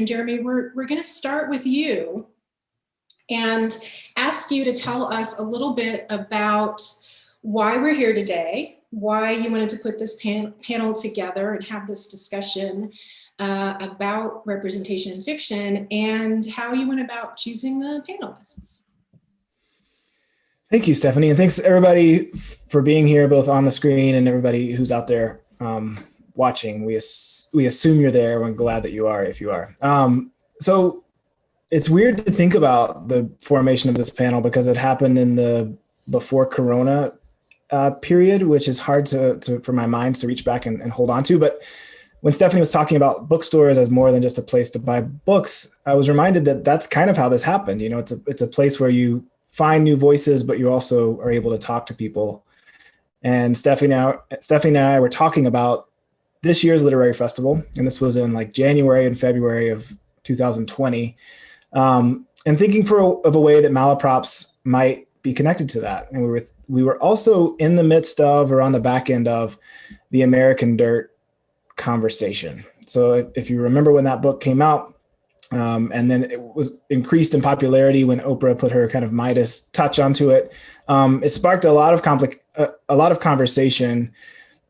Jeremy, we're going to start with you and ask you to tell us a little bit about why we're here today, why you wanted to put this panel together and have this discussion about representation in fiction, and how you went about choosing the panelists. Thank you, Stephanie, and thanks everybody for being here, both on the screen and everybody who's out there watching. We assume you're there. We're glad that you are, if you are. So it's weird to think about the formation of this panel because it happened in the before Corona period, which is hard for my mind to reach back and hold on to. But when Stephanie was talking about bookstores as more than just a place to buy books, I was reminded that that's kind of how this happened. You know, it's a place where you find new voices, but you also are able to talk to people. And Stephanie and I were talking about this year's literary festival, and this was in like January and February of 2020, and thinking of a way that Malaprops might be connected to that. And we were also in the midst of, or on the back end of, the American Dirt conversation. So if you remember when that book came out, and then it was increased in popularity when Oprah put her kind of Midas touch onto it, it sparked a lot of conversation.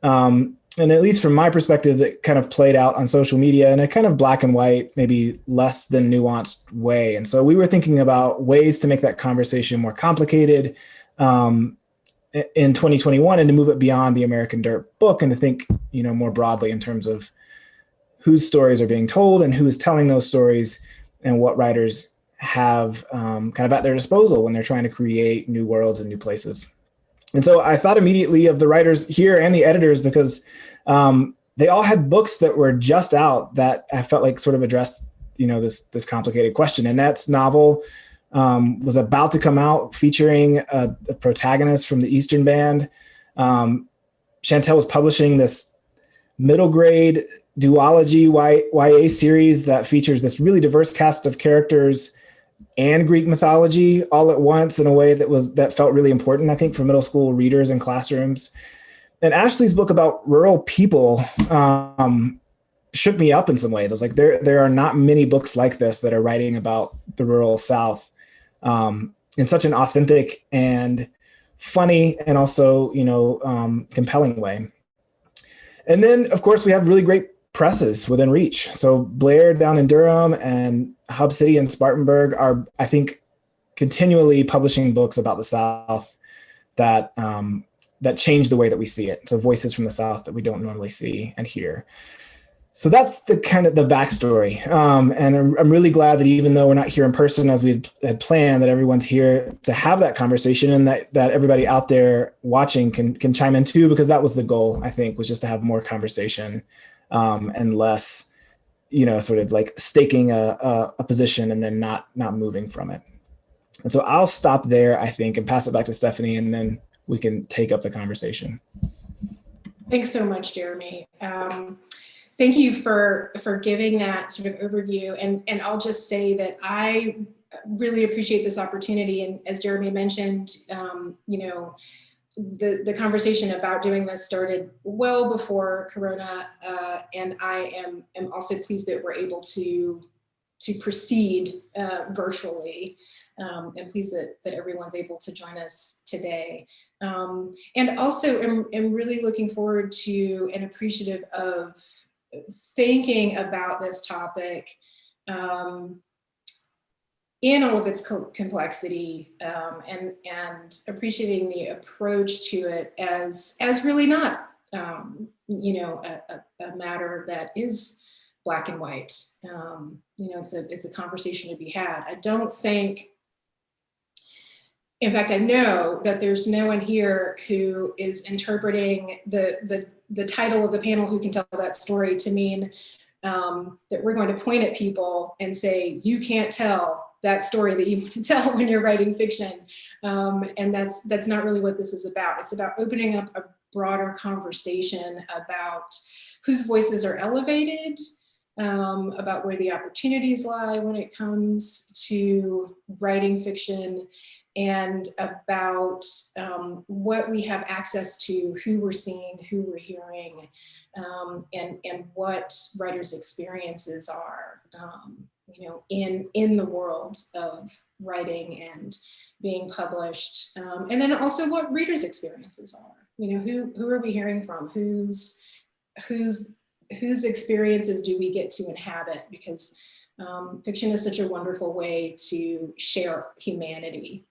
And at least from my perspective, it kind of played out on social media in a kind of black and white, maybe less than nuanced way. And so we were thinking about ways to make that conversation more complicated in 2021, and to move it beyond the American Dirt book, and to think, more broadly in terms of whose stories are being told and who is telling those stories, and what writers have kind of at their disposal when they're trying to create new worlds and new places. And so I thought immediately of the writers here and the editors, because they all had books that were just out that I felt like sort of addressed, this complicated question. Annette's novel was about to come out, featuring a protagonist from the Eastern Band. Chantel was publishing this middle grade duology YA series that features this really diverse cast of characters and Greek mythology all at once in a way that felt really important, I think, for middle school readers and classrooms. And Ashleigh's book about rural people shook me up in some ways. I was like, there are not many books like this that are writing about the rural South in such an authentic and funny and also, compelling way. And then, of course, we have really great presses within reach. So Blair down in Durham and Hub City in Spartanburg are, I think, continually publishing books about the South that change the way that we see it. So voices from the South that we don't normally see and hear. So that's the kind of the backstory. And I'm really glad that even though we're not here in person as we had planned, that everyone's here to have that conversation, and that everybody out there watching can chime in too, because that was the goal, I think, was just to have more conversation and less, sort of like staking a position and then not moving from it. And so I'll stop there, I think, and pass it back to Stephanie, and then we can take up the conversation. Thanks so much, Jeremy. Thank you for giving that sort of overview. And I'll just say that I really appreciate this opportunity. And as Jeremy mentioned, the conversation about doing this started well before Corona, and I am also pleased that we're able to proceed virtually, and pleased that everyone's able to join us today. And also am really looking forward to and appreciative of thinking about this topic in all of its complexity, and appreciating the approach to it as really not, a matter that is black and white. It's a conversation to be had. I don't think, in fact, I know that there's no one here who is interpreting the title of the panel who can tell that story to mean that we're going to point at people and say, you can't tell that story that you want to tell when you're writing fiction. And that's not really what this is about. It's about opening up a broader conversation about whose voices are elevated, about where the opportunities lie when it comes to writing fiction, and about what we have access to, who we're seeing, who we're hearing, and what writers' experiences are, in the world of writing and being published, and then also what readers' experiences are. Who are we hearing from? Whose experiences do we get to inhabit? Because fiction is such a wonderful way to share humanity,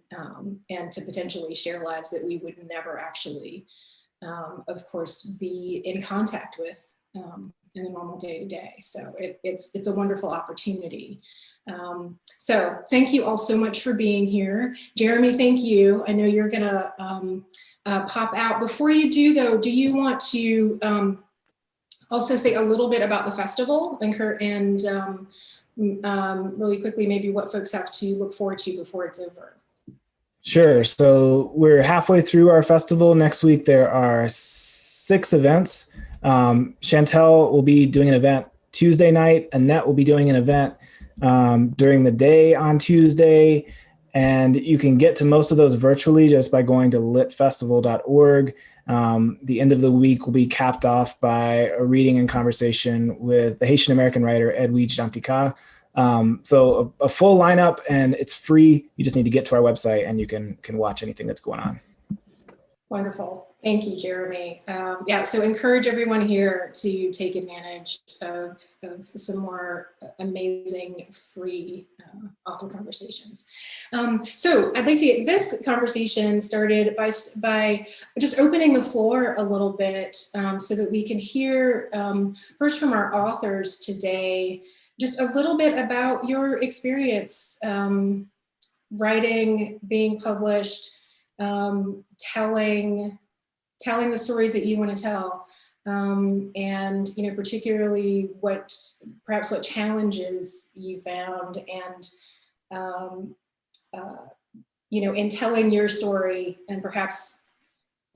and to potentially share lives that we would never actually, of course, be in contact with in the normal day-to-day. So it's a wonderful opportunity. So thank you all so much for being here. Jeremy, thank you. I know you're gonna pop out. Before you do though, do you want to also say a little bit about the festival and really quickly, maybe what folks have to look forward to before it's over? Sure. So we're halfway through our festival. Next week, there are 6 events. Chantel will be doing an event Tuesday night. Annette will be doing an event during the day on Tuesday. And you can get to most of those virtually just by going to litfestival.org. The end of the week will be capped off by a reading and conversation with the Haitian American writer Edwidge Dantika. So a full lineup, and it's free. You just need to get to our website and you can watch anything that's going on. Wonderful. Thank you, Jeremy. Yeah, so encourage everyone here to take advantage of some more amazing free author conversations. So I'd like to get this conversation started by just opening the floor a little bit, so that we can hear first from our authors today, just a little bit about your experience writing, being published, telling the stories that you want to tell, and particularly perhaps what challenges you found, and in telling your story, and perhaps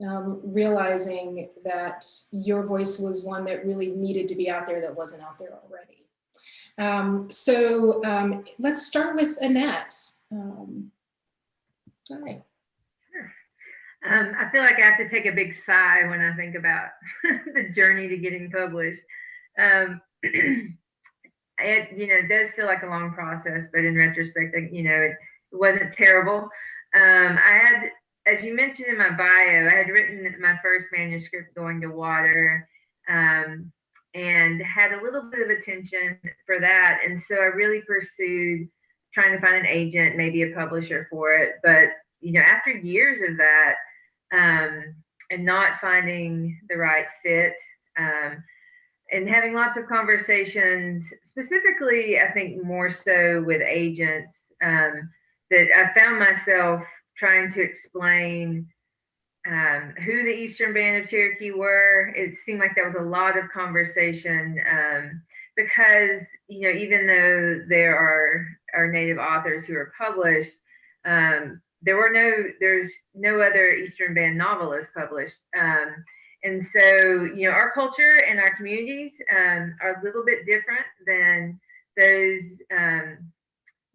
realizing that your voice was one that really needed to be out there that wasn't out there already. So let's start with Annette. Hi. I feel like I have to take a big sigh when I think about the journey to getting published. It does feel like a long process, but in retrospect, it wasn't terrible. I had, as you mentioned in my bio, I had written my first manuscript, Going to Water, and had a little bit of attention for that. And so I really pursued trying to find an agent, maybe a publisher for it. But, after years of that, and not finding the right fit, and having lots of conversations, specifically, I think more so with agents, that I found myself trying to explain who the Eastern Band of Cherokee were. It seemed like there was a lot of conversation, because, even though there are Native authors who are published, there's no other Eastern Band novelists published. And so, our culture and our communities are a little bit different than those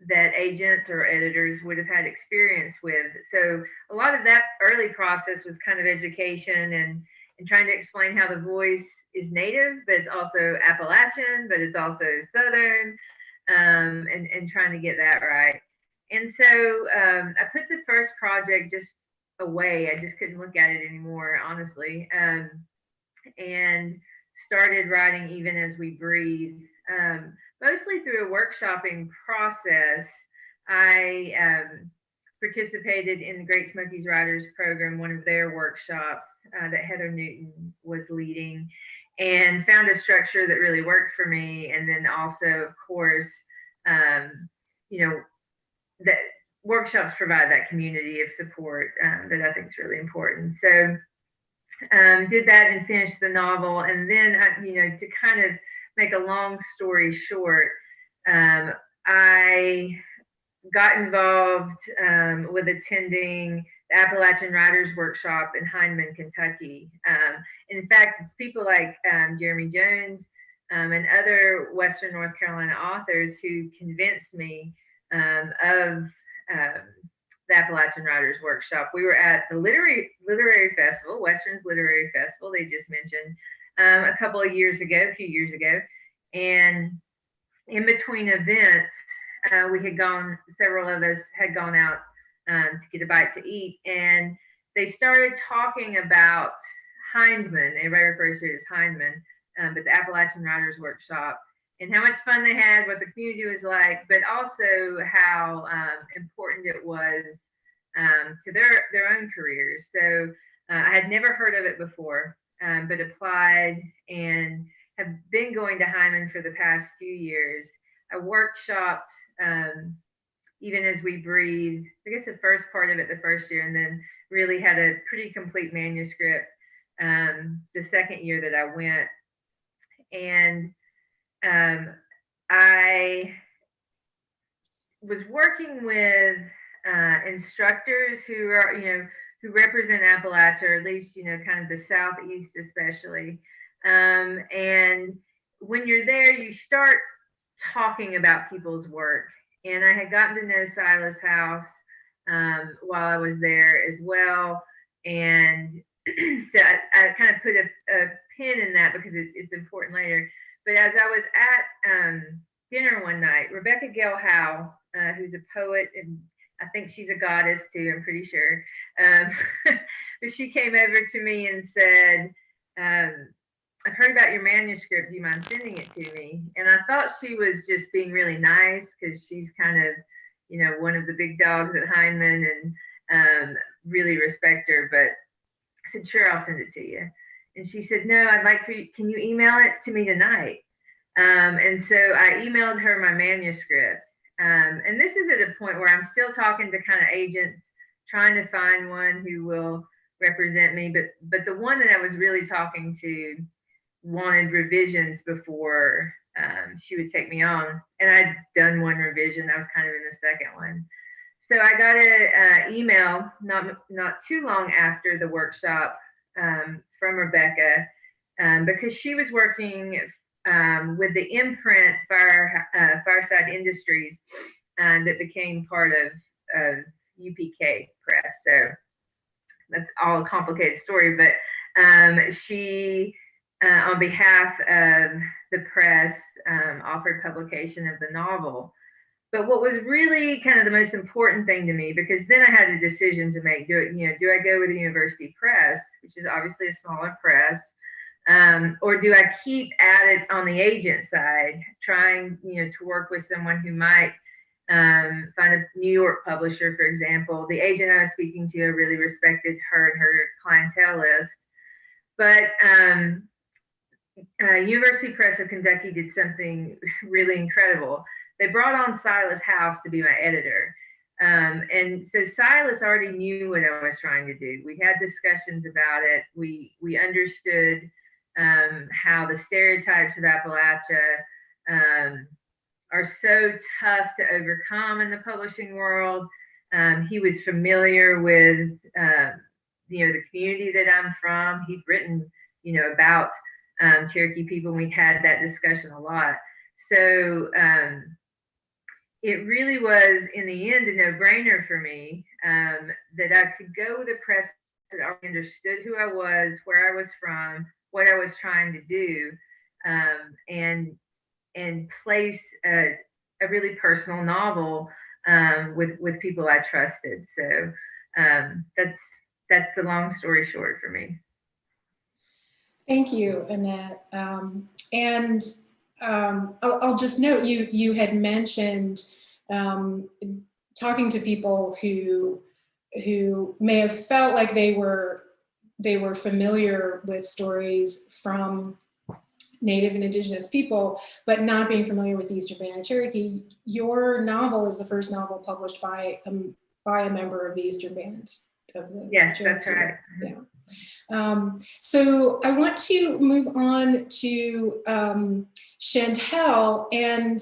that agents or editors would have had experience with. So a lot of that early process was kind of education and trying to explain how the voice is Native, but it's also Appalachian, but it's also Southern, and trying to get that right. And so I put the first project just away. I just couldn't look at it anymore, honestly, and started writing Even as We Breathe, mostly through a workshopping process. I participated in the Great Smokies Writers Program, one of their workshops that Heather Newton was leading, and found a structure that really worked for me. And then also, of course, that workshops provide that community of support that I think is really important. So did that and finished the novel. And then, to kind of make a long story short, I got involved with attending the Appalachian Writers Workshop in Hindman, Kentucky. In fact, it's people like Jeremy Jones, and other Western North Carolina authors who convinced me of the Appalachian Writers Workshop. We were at the Literary Festival, Western's Literary Festival, they just mentioned, a few years ago. And in between events, several of us had gone out to get a bite to eat. And they started talking about Hindman. Everybody refers to it as Hindman, but the Appalachian Writers Workshop, and how much fun they had, what the community was like, but also how important it was to their own careers. So I had never heard of it before, but applied and have been going to Hyman for the past few years. I workshopped Even as We Breathe, I guess the first part of it the first year, and then really had a pretty complete manuscript the second year that I went. And I was working with instructors who are, who represent Appalachia, or at least, kind of the Southeast especially. And when you're there, you start talking about people's work. And I had gotten to know Silas House while I was there as well. And so I kind of put a pin in that because it's important later. But as I was at dinner one night, Rebecca Gale Howe, who's a poet, and I think she's a goddess too, I'm pretty sure. But she came over to me and said, I've heard about your manuscript. Do you mind sending it to me? And I thought she was just being really nice because she's kind of, one of the big dogs at Hyman, and really respect her. But I said, sure, I'll send it to you. And she said, no, I'd like for you, can you email it to me tonight? And so I emailed her my manuscript. And this is at a point where I'm still talking to kind of agents, trying to find one who will represent me. But the one that I was really talking to wanted revisions before she would take me on. And I'd done one revision. I was kind of in the second one. So I got an email not too long after the workshop from Rebecca, because she was working with the imprint Fireside Industries that became part of UPK Press. So that's all a complicated story, but she, on behalf of the press, offered publication of the novel. But what was really kind of the most important thing to me, because then I had a decision to make, do I go with a university press, which is obviously a smaller press, or do I keep at it on the agent side, trying, to work with someone who might find a New York publisher, for example. The agent I was speaking to, I really respected her and her clientele list. But University Press of Kentucky did something really incredible. They brought on Silas House to be my editor. And so Silas already knew what I was trying to do. We had discussions about it. We understood how the stereotypes of Appalachia are so tough to overcome in the publishing world. He was familiar with, the community that I'm from. He'd written, about Cherokee people. We had that discussion a lot. So it really was, in the end, a no-brainer for me that I could go with a press that already understood who I was, where I was from, what I was trying to do, and place a really personal novel with people I trusted. So that's the long story short for me. Thank you, Annette. And I'll just note, you had mentioned talking to people who may have felt like they were familiar with stories from Native and Indigenous people, but not being familiar with the Eastern Band of Cherokee. Your novel is the first novel published by a member of the Eastern Band of the Yes, Cherokee. that's right. Yeah. So I want to move on to Chantel. And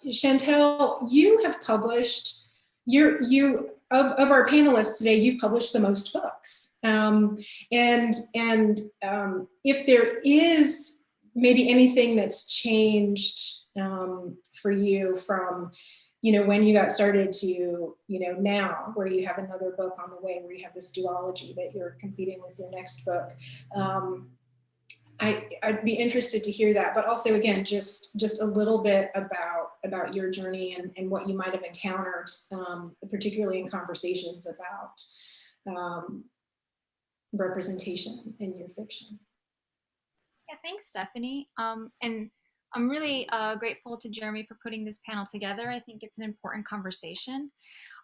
Chantel, you have published, of our panelists today, you've published the most books. And if there is maybe anything that's changed for you from, when you got started to, now, where you have another book on the way, where you have this duology that you're completing with your next book. I'd be interested to hear that, but also, again, just a little bit about your journey and what you might have encountered, particularly in conversations about representation in your fiction. Yeah, thanks, Stephanie. And I'm really grateful to Jeremy for putting this panel together. I think it's an important conversation.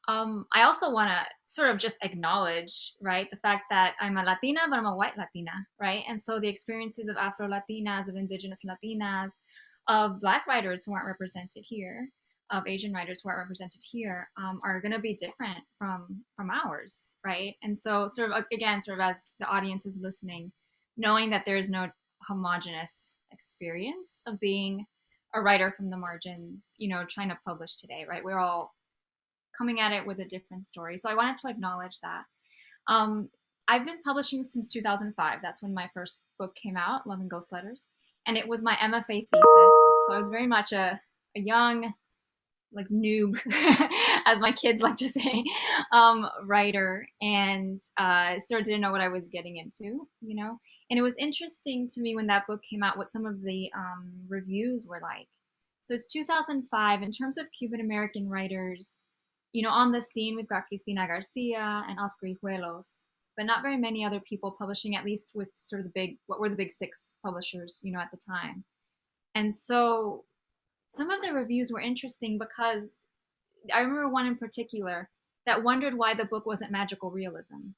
I also want to sort of just acknowledge, right, the fact that I'm a Latina, but I'm a white Latina, right? And so the experiences of Afro-Latinas, of Indigenous Latinas, of Black writers who aren't represented here, of Asian writers who aren't represented here, are going to be different from ours, right? And so sort of, again, sort of as the audience is listening, knowing that there is no homogenous experience of being a writer from the margins, trying to publish today, right? We're all coming at it with a different story. So I wanted to acknowledge that. I've been publishing since 2005. That's when my first book came out, Love and Ghost Letters. And it was my MFA thesis. So I was very much a young, like noob, as my kids like to say, writer, and sort of didn't know what I was getting into, And it was interesting to me when that book came out, what some of the reviews were like. So it's 2005. In terms of Cuban American writers, on the scene, we've got Cristina Garcia and Oscar Hijuelos, but not very many other people publishing, at least with sort of what were the big six publishers, at the time. And so some of the reviews were interesting because I remember one in particular that wondered why the book wasn't magical realism,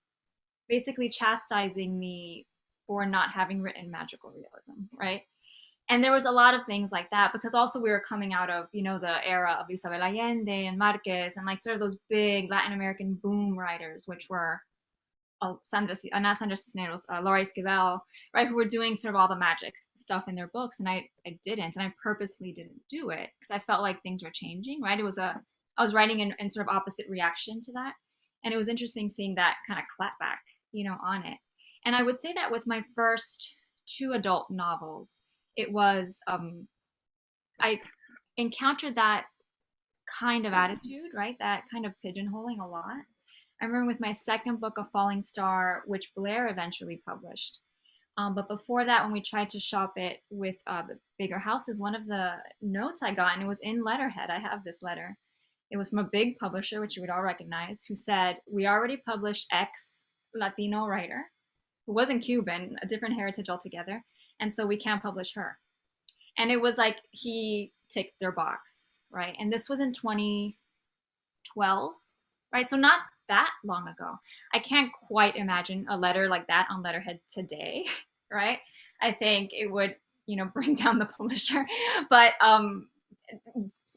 basically chastising me for not having written magical realism, right? And there was a lot of things like that, because also we were coming out of, the era of Isabel Allende and Marquez and like sort of those big Latin American boom writers, which were Ana Sandra Cisneros, Laura Esquivel, right, who were doing sort of all the magic stuff in their books. And I didn't, and I purposely didn't do it because I felt like things were changing, right? I was writing in sort of opposite reaction to that. And it was interesting seeing that kind of clapback, on it. And I would say that with my first two adult novels, it was, I encountered that kind of attitude, right? That kind of pigeonholing a lot. I remember with my second book, A Falling Star, which Blair eventually published. But before that, when we tried to shop it with the bigger houses, one of the notes I got, and it was in letterhead, I have this letter. It was from a big publisher, which you would all recognize, who said, we already published X Latino writer, who wasn't Cuban, a different heritage altogether, and so we can't publish her. And it was like he ticked their box, right? And this was in 2012, right? So not that long ago. I can't quite imagine a letter like that on letterhead today, right? I think it would, bring down the publisher, but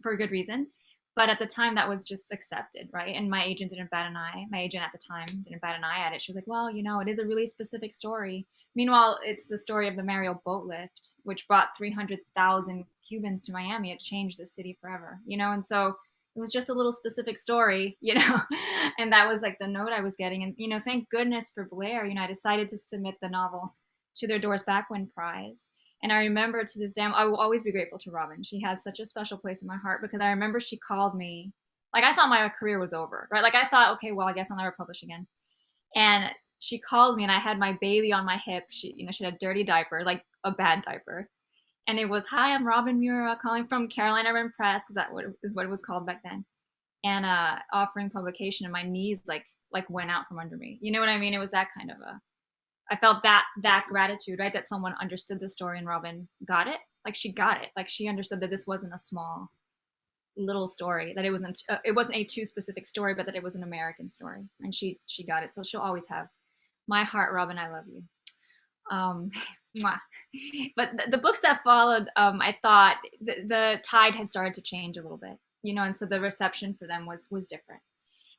for a good reason. But at the time, that was just accepted, right? And my agent didn't bat an eye. My agent at the time didn't bat an eye at it. She was like, well, it is a really specific story. Meanwhile, it's the story of the Mariel boat lift, which brought 300,000 Cubans to Miami. It changed the city forever, And so it was just a little specific story, And that was like the note I was getting. And, thank goodness for Blair, I decided to submit the novel to their Doris Backwin Prize. And I remember to this day, I will always be grateful to Robin. She has such a special place in my heart, because I remember she called me. Like, I thought my career was over, right? Like, I thought, okay, well, I guess I'll never publish again. And she calls me, and I had my baby on my hip. She had a dirty diaper, like a bad diaper. And it was, hi, I'm Robin Miura calling from Carolina Urban Press, because that is what it was called back then. And offering publication, and my knees like went out from under me. You know what I mean? It was that kind of I felt that gratitude, right? That someone understood the story, and Robin got it. Like, she got it. Like, she understood that this wasn't a small little story, that it wasn't a too specific story, but that it was an American story. And she got it. So she'll always have my heart. Robin, I love you. But the books that followed, I thought the tide had started to change a little bit, and so the reception for them was different.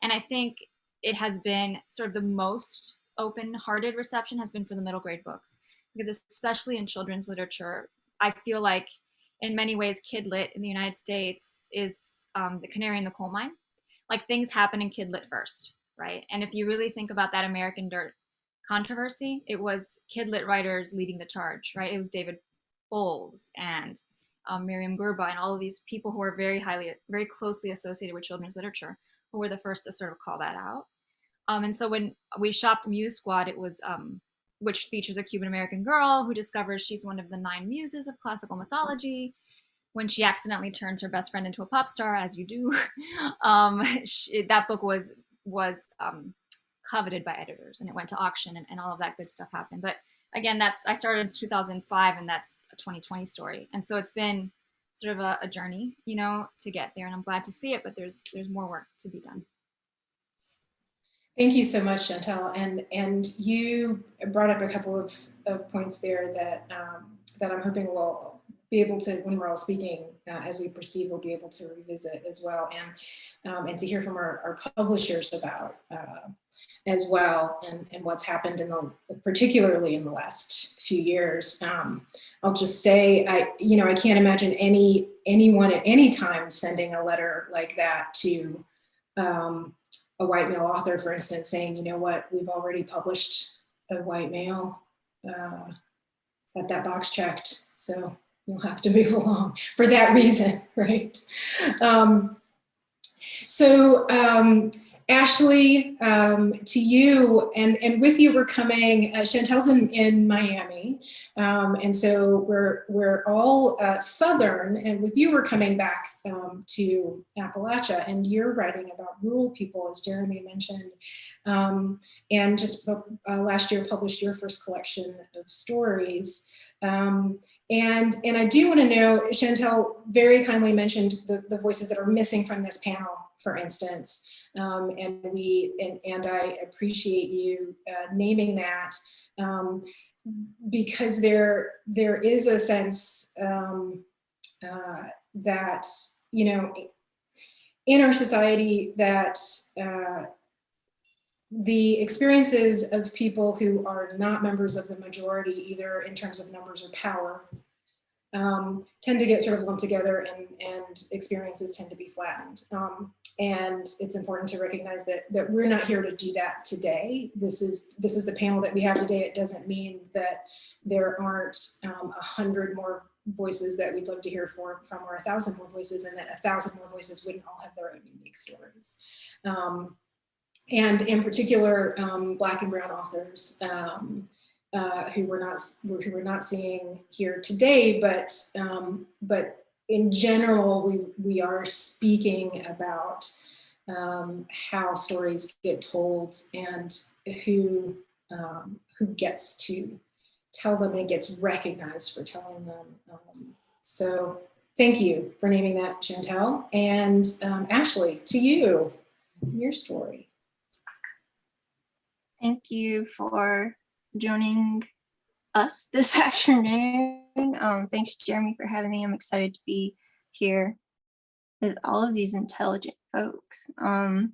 And I think it has been sort of the most open-hearted reception has been for the middle grade books, because especially in children's literature, I feel like in many ways kid lit in the United States is the canary in the coal mine. Like, things happen in kid lit first, right? And if you really think about that American Dirt controversy, it was kid lit writers leading the charge, right? It was David Bowles and Miriam Gerba and all of these people who are very closely associated with children's literature, who were the first to sort of call that out. And so when we shopped Muse Squad, it was which features a Cuban American girl who discovers she's one of the 9 muses of classical mythology. When she accidentally turns her best friend into a pop star, as you do, that book was coveted by editors, and it went to auction, and all of that good stuff happened. But again, I started in 2005, and that's a 2020 story, and so it's been sort of a journey, to get there, and I'm glad to see it. But there's more work to be done. Thank you so much, Chantel. And you brought up a couple of points there that I'm hoping we'll be able to, when we're all speaking, as we proceed, we'll be able to revisit as well, and to hear from our publishers about as well, and what's happened particularly in the last few years. I'll just say, I can't imagine anyone at any time sending a letter like that to a white male author, for instance, saying, you know what, we've already published a white male, got that box checked, so you'll have to move along for that reason, right? Ashleigh, to you, and with you we're coming, Chantel's in Miami, and so we're all Southern, and with you we're coming back to Appalachia, and you're writing about rural people, as Jeremy mentioned, and just last year published your first collection of stories. And I do want to know, Chantel very kindly mentioned the voices that are missing from this panel, for instance. And I appreciate you naming that, because there is a sense that, in our society, that the experiences of people who are not members of the majority, either in terms of numbers or power, tend to get sort of lumped together, and experiences tend to be flattened. And it's important to recognize that we're not here to do that today. This is the panel that we have today. It doesn't mean that there aren't 100 more voices that we'd love to hear from, or 1,000 more voices, and that 1,000 more voices wouldn't all have their own unique stories. And in particular, Black and Brown authors who we're not seeing here today, but in general, we are speaking about how stories get told, and who gets to tell them and gets recognized for telling them. So thank you for naming that, Chantel. And Ashleigh, to you, your story. Thank you for joining us this afternoon. Thanks, Jeremy, for having me. I'm excited to be here with all of these intelligent folks. I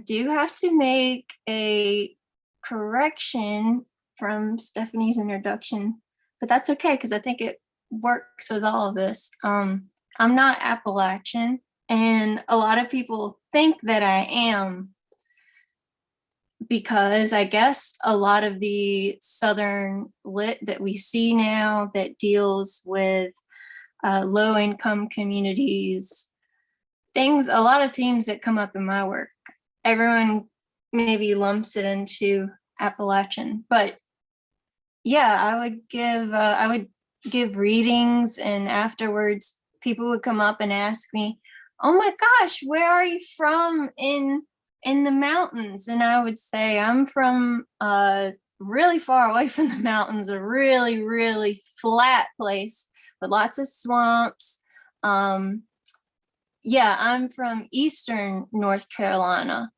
do have to make a correction from Stephanie's introduction, but that's okay, because I think it works with all of this. I'm not Appalachian, and a lot of people think that I am, because I guess a lot of the Southern lit that we see now that deals with low-income communities, a lot of themes that come up in my work, everyone maybe lumps it into Appalachian. But yeah, I would give readings, and afterwards people would come up and ask me, oh my gosh, where are you from in the mountains? And I would say, I'm from really far away from the mountains, a really, really flat place with lots of swamps. Yeah, I'm from Eastern North Carolina.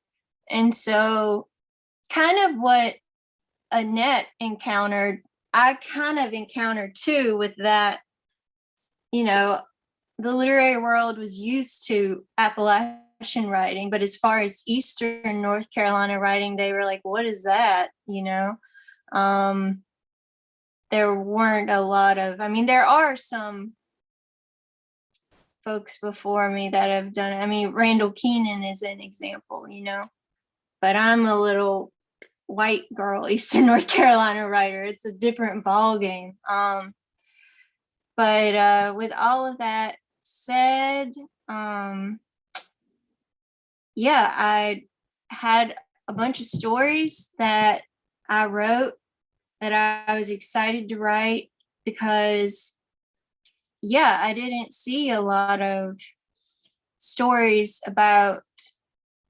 And so kind of what Annette encountered, I kind of encountered too, with that, the literary world was used to Appalachian writing, but as far as Eastern North Carolina writing, they were like, what is that? There weren't a lot of, there are some folks before me that have done it. Randall Keenan is an example, but I'm a little white girl, Eastern North Carolina writer. It's a different ball game. But with all of that said, yeah, I had a bunch of stories that I wrote that I was excited to write because, yeah, I didn't see a lot of stories about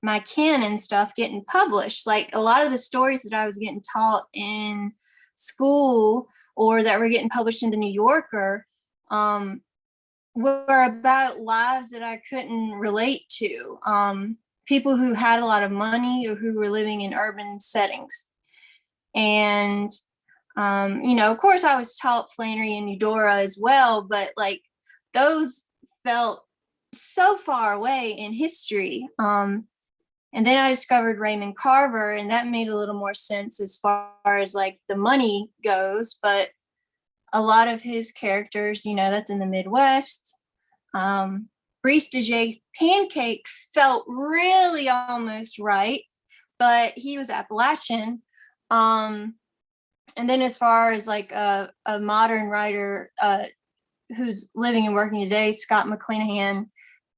my canon stuff getting published. Like a lot of the stories that I was getting taught in school or that were getting published in the New Yorker were about lives that I couldn't relate to. People who had a lot of money or who were living in urban settings. And, of course I was taught Flannery and Eudora as well, but like those felt so far away in history. And then I discovered Raymond Carver, and that made a little more sense as far as like the money goes. But a lot of his characters, that's in the Midwest. Brice de J. Pancake felt really almost right, but he was Appalachian. And then as far as like a modern writer who's living and working today, Scott McClanahan,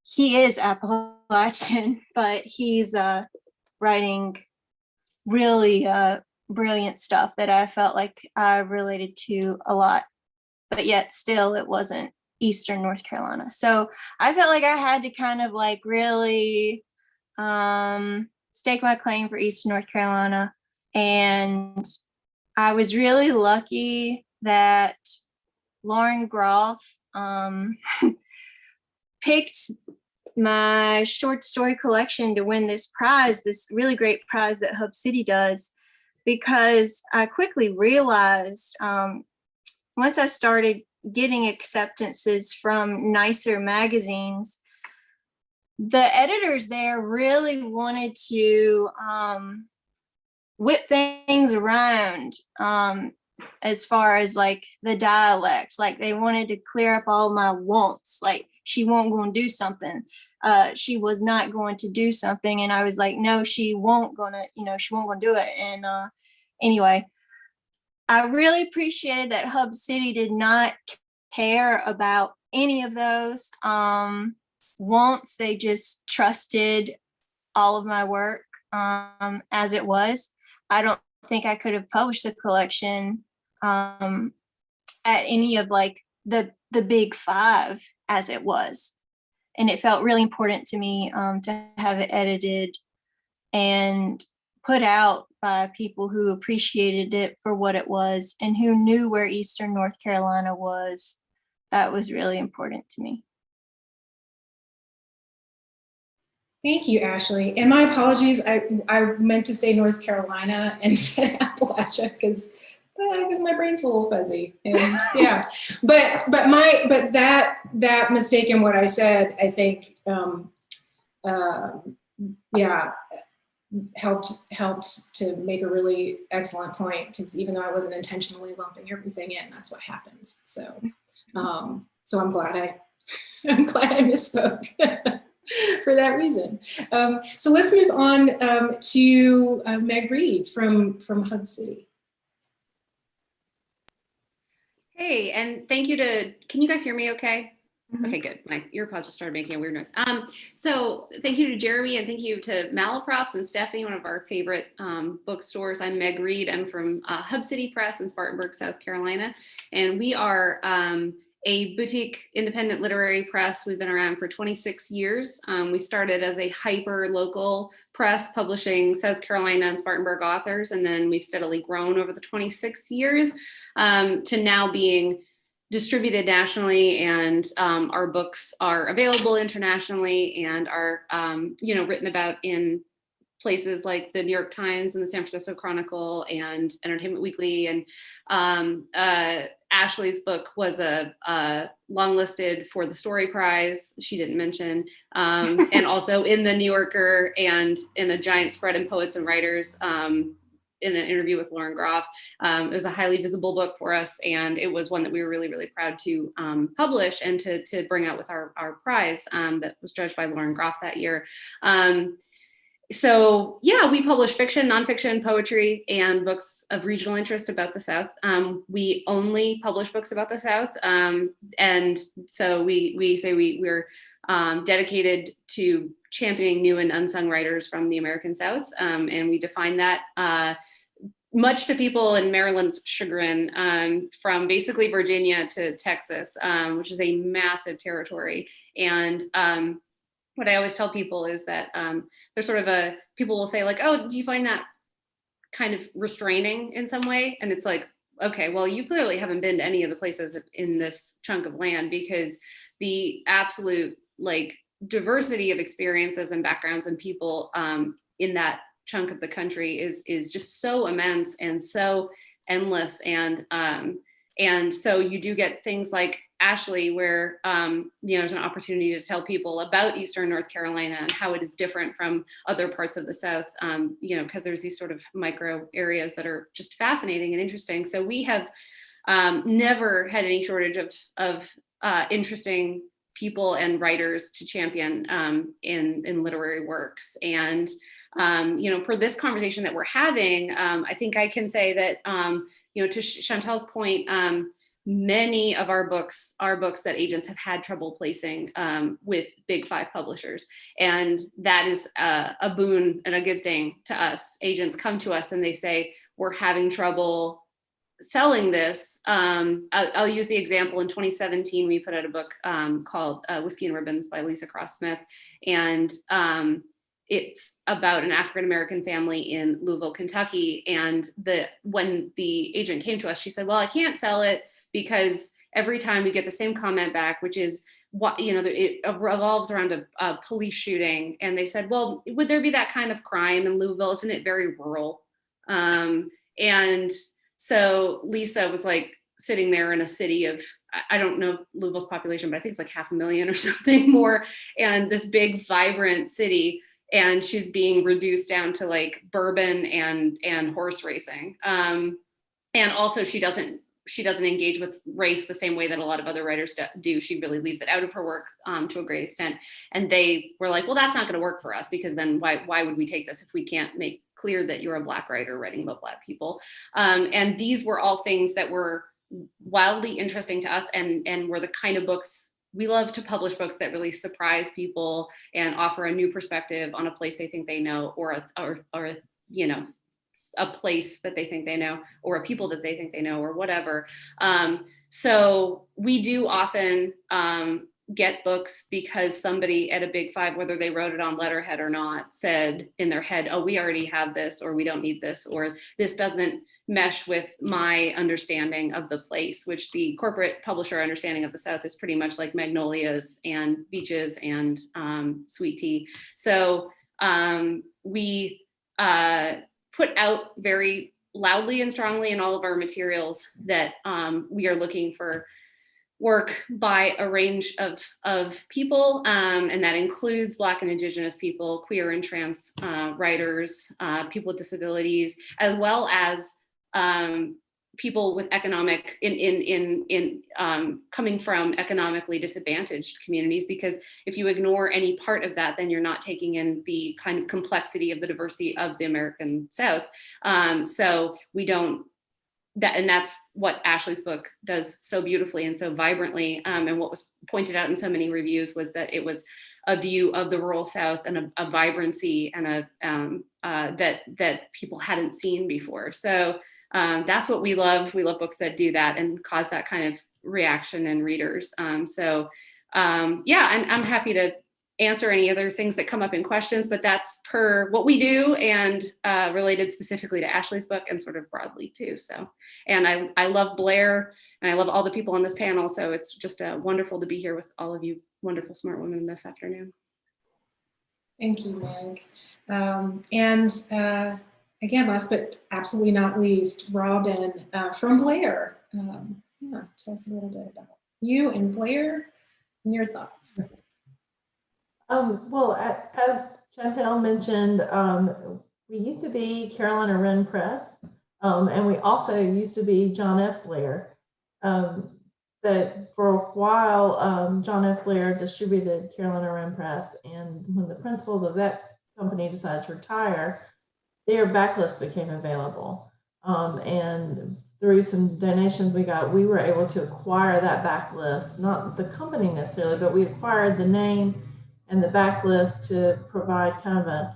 he is Appalachian, but he's writing really brilliant stuff that I felt like I related to a lot, but yet still it wasn't Eastern North Carolina. So I felt like I had to kind of like really stake my claim for Eastern North Carolina. And I was really lucky that Lauren Groff picked my short story collection to win this prize, this really great prize that Hub City does, because I quickly realized once I started getting acceptances from nicer magazines, the editors there really wanted to whip things around as far as like the dialect. Like they wanted to clear up all my wants. Like she won't go and do something. She was not going to do something. And I was like, no, she won't gonna do it. And anyway, I really appreciated that Hub City did not care about any of those wants. They just trusted all of my work as it was. I don't think I could have published a collection at any of like the big five as it was. And it felt really important to me to have it edited and put out by people who appreciated it for what it was and who knew where Eastern North Carolina was. That was really important to me. Thank you, Ashleigh. And my apologies, I meant to say North Carolina and said Appalachia because my brain's a little fuzzy. And yeah, but that mistake in what I said, I think, helped to make a really excellent point, because even though I wasn't intentionally lumping everything in, that's what happens. So I'm glad I misspoke for that reason. So let's move on to Meg Reid from Hub City. Hey, and thank you can you guys hear me okay? Mm-hmm. Okay, good. My earpods just started making a weird noise. So thank you to Jeremy and thank you to Malaprops and Stephanie, one of our favorite bookstores. I'm Meg Reid. I'm from Hub City Press in Spartanburg, South Carolina. And we are a boutique independent literary press. We've been around for 26 years. We started as a hyper local press publishing South Carolina and Spartanburg authors. And then we've steadily grown over the 26 years to now being distributed nationally, and our books are available internationally and are written about in places like the New York Times and the San Francisco Chronicle and Entertainment Weekly. And Ashleigh's book was longlisted for the Story Prize, she didn't mention, and also in the New Yorker and in the giant spread in Poets and Writers in an interview with Lauren Groff. It was a highly visible book for us, and it was one that we were really, really proud to publish and to bring out with our prize that was judged by Lauren Groff that year. So yeah, we publish fiction, nonfiction, poetry, and books of regional interest about the South. We only publish books about the South, and so we say we're dedicated to championing new and unsung writers from the American South, and we define that much to people in Maryland's chagrin, from basically Virginia to Texas, which is a massive territory. And what I always tell people is that there's sort of people will say like, oh, do you find that kind of restraining in some way? And it's like, okay, well, you clearly haven't been to any of the places in this chunk of land, because the absolute like diversity of experiences and backgrounds and people in that chunk of the country is just so immense and so endless. And so you do get things like Ashleigh, where there's an opportunity to tell people about Eastern North Carolina and how it is different from other parts of the South, because there's these sort of micro areas that are just fascinating and interesting. So we have never had any shortage of interesting people and writers to champion in literary works. And for this conversation that we're having, I think I can say that to Chantel's point, many of our books are books that agents have had trouble placing with big 5 publishers. And that is a boon and a good thing to us. Agents come to us and they say, we're having trouble selling this. I'll use the example in 2017, we put out a book called Whiskey and Ribbons by Lisa Cross Smith. And it's about an African-American family in Louisville, Kentucky. And when the agent came to us, she said, well, I can't sell it because every time we get the same comment back, which is what, it revolves around a police shooting. And they said, well, would there be that kind of crime in Louisville? Isn't it very rural? And so Lisa was like sitting there in a city of, I don't know Louisville's population, but I think it's like 500,000 or something more. And this big, vibrant city. And she's being reduced down to like bourbon and horse racing. And also she doesn't engage with race the same way that a lot of other writers do. She really leaves it out of her work to a great extent. And they were like, well, that's not going to work for us, because then why would we take this if we can't make clear that you're a Black writer writing about Black people? And these were all things that were wildly interesting to us and were the kind of books. We love to publish books that really surprise people and offer a new perspective on a place they think they know, or a place that they think they know, or a people that they think they know, or whatever. So we do often get books because somebody at a big 5, whether they wrote it on letterhead or not, said in their head, oh, we already have this, or we don't need this, or this doesn't mesh with my understanding of the place, which the corporate publisher understanding of the South is pretty much like magnolias and beaches and sweet tea. So we put out very loudly and strongly in all of our materials that we are looking for work by a range of people, and that includes Black and Indigenous people, queer and trans writers, people with disabilities, as well as people with economic coming from economically disadvantaged communities, because if you ignore any part of that, then you're not taking in the kind of complexity of the diversity of the American South. So we don't, and that's what Ashleigh's book does so beautifully and so vibrantly. And what was pointed out in so many reviews was that it was a view of the rural South and a vibrancy and that people hadn't seen before. So that's what we love. We love books that do that and cause that kind of reaction in readers. Yeah, and I'm happy to answer any other things that come up in questions, but that's per what we do and related specifically to Ashleigh's book and sort of broadly too. So, and I love Blair and I love all the people on this panel. So it's just wonderful to be here with all of you wonderful, smart women this afternoon. Thank you, Meg. Again, last but absolutely not least, Robin from Blair. Yeah, tell us a little bit about you and Blair and your thoughts. Well, as Chantel mentioned, we used to be Carolina Wren Press, and we also used to be John F. Blair. But for a while, John F. Blair distributed Carolina Wren Press, and when the principals of that company decided to retire, their backlist became available. And through some donations we got, we were able to acquire that backlist, not the company necessarily, but we acquired the name and the backlist to provide kind of a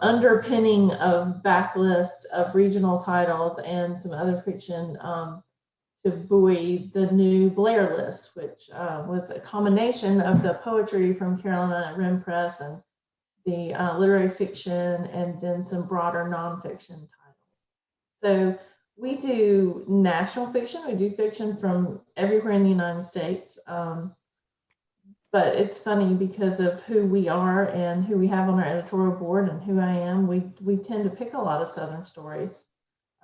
underpinning of backlist of regional titles and some other fiction to buoy the new Blair list, which was a combination of the poetry from Carolina Ren Press and the literary fiction, and then some broader nonfiction titles. So we do national fiction. We do fiction from everywhere in the United States. But it's funny because of who we are and who we have on our editorial board and who I am. We tend to pick a lot of Southern stories,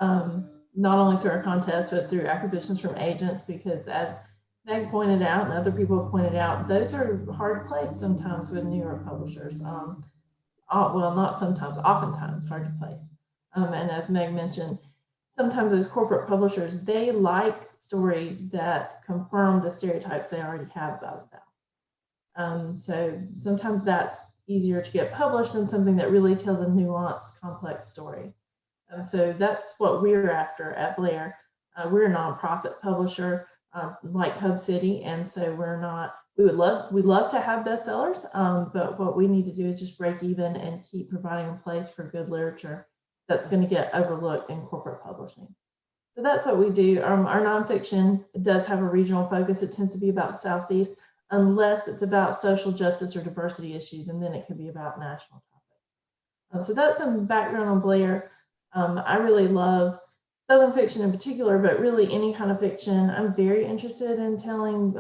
not only through our contest, but through acquisitions from agents, because as Meg pointed out and other people have pointed out, those are hard to place sometimes with newer publishers. Well, not sometimes, oftentimes hard to place. And as Meg mentioned, sometimes those corporate publishers, they like stories that confirm the stereotypes they already have about the South. So sometimes that's easier to get published than something that really tells a nuanced, complex story. So that's what we're after at Blair. We're a nonprofit publisher like Hub City, and so we'd love to have bestsellers, but what we need to do is just break even and keep providing a place for good literature that's going to get overlooked in corporate publishing. So that's what we do. Our nonfiction does have a regional focus. It tends to be about the Southeast, unless it's about social justice or diversity issues, and then it could be about national topics. So that's some background on Blair. I really love Southern fiction in particular, but really any kind of fiction. I'm very interested in telling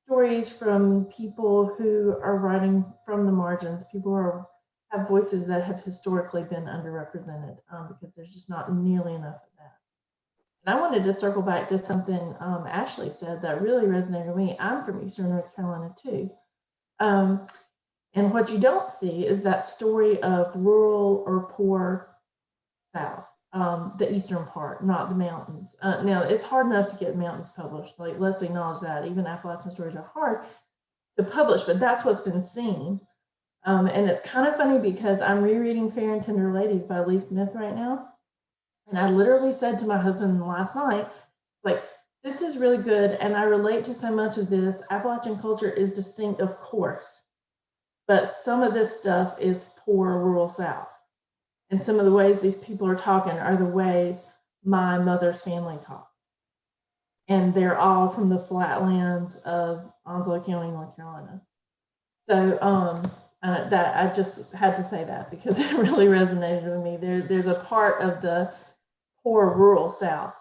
stories from people who are writing from the margins, people who have voices that have historically been underrepresented, because there's just not nearly enough of that. And I wanted to circle back to something Ashleigh said that really resonated with me. I'm from Eastern North Carolina too. And what you don't see is that story of rural or poor South, the eastern part, not the mountains. Now, it's hard enough to get mountains published. Like, let's acknowledge that. Even Appalachian stories are hard to publish, but that's what's been seen. And it's kind of funny because I'm rereading Fair and Tender Ladies by Lee Smith right now. And I literally said to my husband last night, it's like, this is really good. And I relate to so much of this. Appalachian culture is distinct, of course, but some of this stuff is poor rural South. And some of the ways these people are talking are the ways my mother's family talks. And they're all from the flatlands of Onslow County, North Carolina. So that I just had to say that because it really resonated with me. There's a part of the poor rural South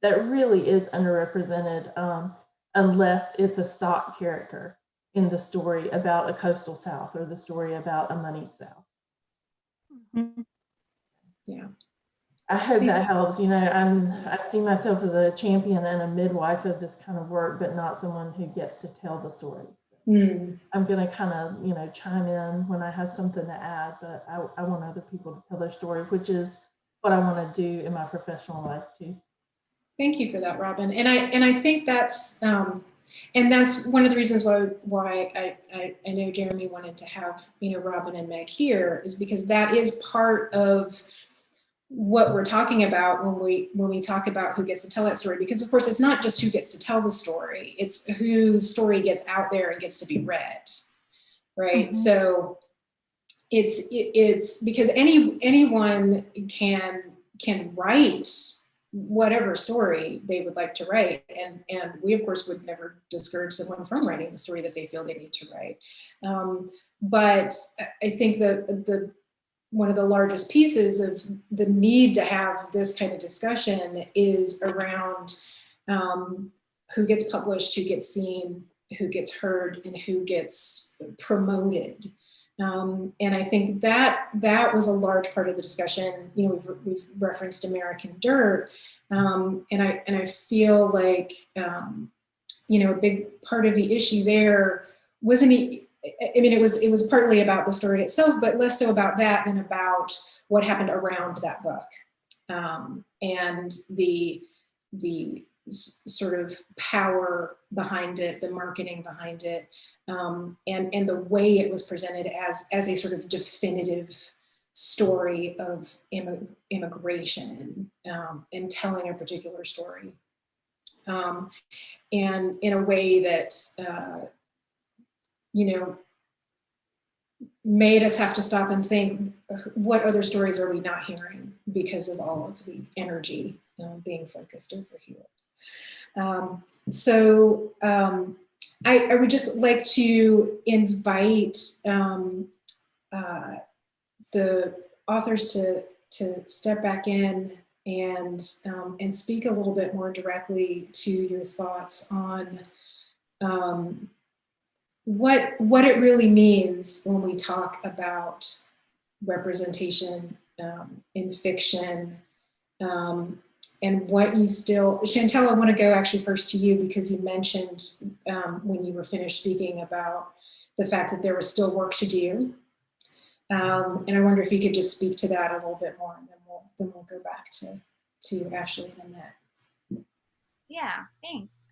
that really is underrepresented, unless it's a stock character in the story about a coastal South or the story about a moneyed South. Mhm. Yeah. I hope that helps. You know, I see myself as a champion and a midwife of this kind of work, but not someone who gets to tell the story. I'm going to kind of, you know, chime in when I have something to add, but I want other people to tell their story, which is what I want to do in my professional life too. Thank you for that, Robin. And I think that's one of the reasons why I know Jeremy wanted to have, you know, Robin and Meg here, is because that is part of what we're talking about when we talk about who gets to tell that story. Because of course it's not just who gets to tell the story, it's whose story gets out there and gets to be read, right? So it's because anyone can write whatever story they would like to write, and we of course would never discourage someone from writing the story that they feel they need to write, but I think the one of the largest pieces of the need to have this kind of discussion is around who gets published, who gets seen, who gets heard, and who gets promoted. And I think that was a large part of the discussion. You know, we've referenced American Dirt, and I feel like you know, a big part of the issue there wasn't. I mean, it was partly about the story itself, but less so about that than about what happened around that book, and the sort of power behind it, the marketing behind it, and the way it was presented as a sort of definitive story of immigration, and telling a particular story, and in a way that made us have to stop and think, what other stories are we not hearing because of all of the energy being focused over here. I would just like to invite the authors to step back in and speak a little bit more directly to your thoughts on what it really means when we talk about representation in fiction, and what you still, Chantel, I want to go actually first to you, because you mentioned when you were finished speaking about the fact that there was still work to do. And I wonder if you could just speak to that a little bit more, and then we'll go back to Ashleigh and Annette. Yeah, thanks.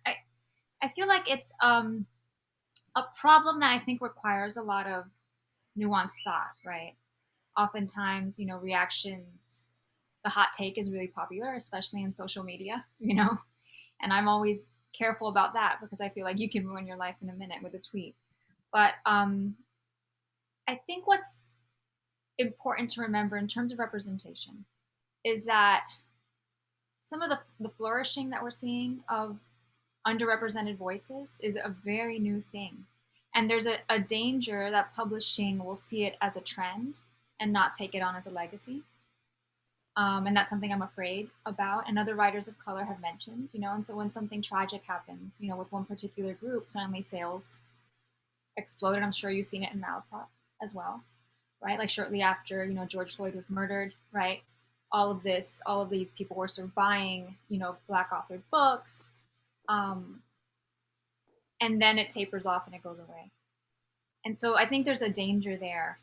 I feel like it's a problem that I think requires a lot of nuanced thought, right? Oftentimes, reactions, the hot take is really popular, especially in social media, and I'm always careful about that, because I feel like you can ruin your life in a minute with a tweet. But I think what's important to remember in terms of representation is that some of the flourishing that we're seeing of underrepresented voices is a very new thing. And there's a danger that publishing will see it as a trend and not take it on as a legacy. And that's something I'm afraid about, and other writers of color have mentioned, and so when something tragic happens, with one particular group, suddenly sales exploded. I'm sure you've seen it in Malaprop as well, right? Like shortly after, George Floyd was murdered, right? All of these people were sort of buying, Black authored books. And then it tapers off and it goes away. And so I think there's a danger there.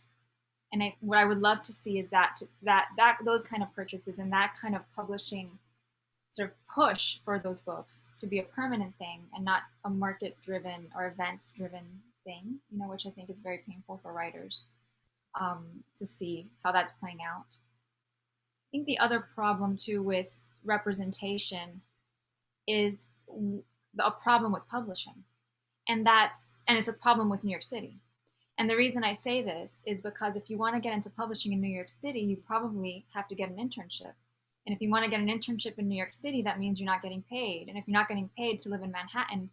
And what I would love to see is that those kind of purchases and that kind of publishing sort of push for those books to be a permanent thing and not a market-driven or events-driven thing, which I think is very painful for writers to see how that's playing out. I think the other problem too with representation is a problem with publishing, and it's a problem with New York City. And the reason I say this is because if you want to get into publishing in New York City, you probably have to get an internship. And if you want to get an internship in New York City, that means you're not getting paid. And if you're not getting paid to live in Manhattan,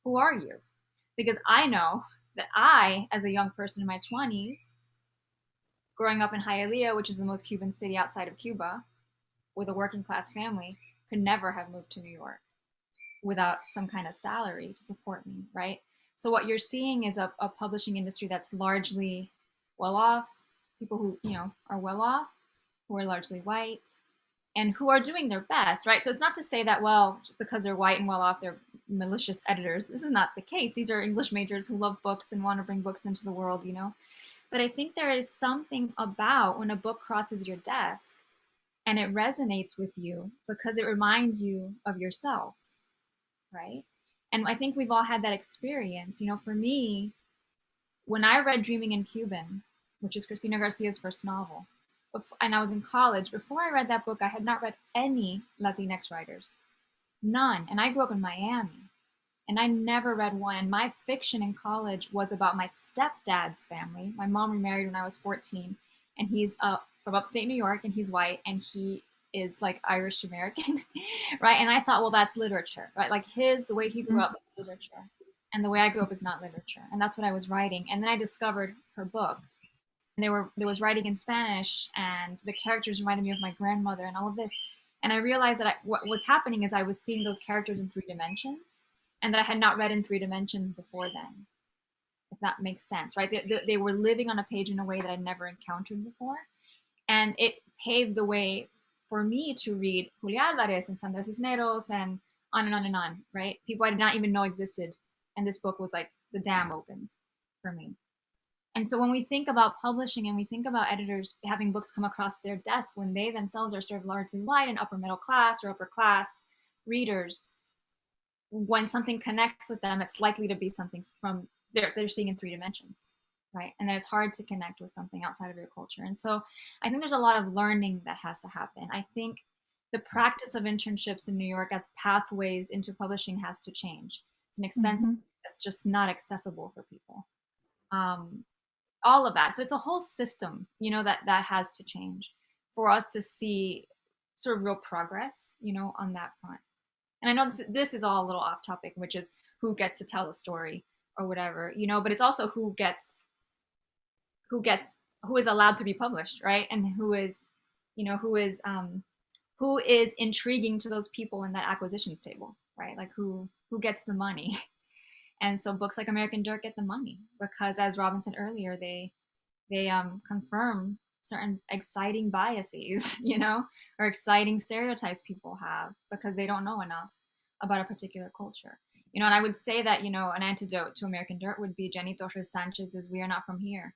who are you? Because I know that I, as a young person in my 20s, growing up in Hialeah, which is the most Cuban city outside of Cuba, with a working class family, could never have moved to New York without some kind of salary to support me, right? So what you're seeing is a publishing industry that's largely well off, people who, are well off, who are largely white, and who are doing their best, right? So it's not to say that, well, because they're white and well off, they're malicious editors. This is not the case. These are English majors who love books and want to bring books into the world, But I think there is something about when a book crosses your desk and it resonates with you because it reminds you of yourself, right? And I think we've all had that experience. For me, when I read Dreaming in Cuban, which is Cristina Garcia's first novel, and I was in college, before I read that book, I had not read any Latinx writers, none. And I grew up in Miami, and I never read one. And my fiction in college was about my stepdad's family. My mom remarried when I was 14, and he's from upstate New York, and he's white, and he is like Irish American, right? And I thought, well, that's literature, right? Like the way he grew up is literature, and the way I grew up is not literature. And that's what I was writing. And then I discovered her book, and there was writing in Spanish, and the characters reminded me of my grandmother and all of this. And I realized that what was happening is I was seeing those characters in 3 dimensions, and that I had not read in 3 dimensions before then, if that makes sense, right? They were living on a page in a way that I'd never encountered before. And it paved the way for me to read Julia Alvarez and Sandra Cisneros and on, right? People I did not even know existed. And this book was like the dam opened for me. And so when we think about publishing and we think about editors having books come across their desk when they themselves are sort of largely white and upper middle class or upper class readers, when something connects with them, it's likely to be something from they're seeing in 3 dimensions, right? And then it's hard to connect with something outside of your culture. And so I think there's a lot of learning that has to happen. I think the practice of internships in New York as pathways into publishing has to change. It's an expensive, it's just not accessible for people. All of that. So it's a whole system, you know, that has to change for us to see sort of real progress, you know, on that front. And I know this is all a little off topic, which is who gets to tell the story or whatever, you know, but it's also who is allowed to be published, right? And who is intriguing to those people in that acquisitions table, right? Like who gets the money. And so books like American Dirt get the money because, as Robin said earlier, they confirm certain exciting biases, you know, or exciting stereotypes people have because they don't know enough about a particular culture. You know, and I would say that, you know, an antidote to American Dirt would be Jenny Torres Sanchez's We Are Not From Here,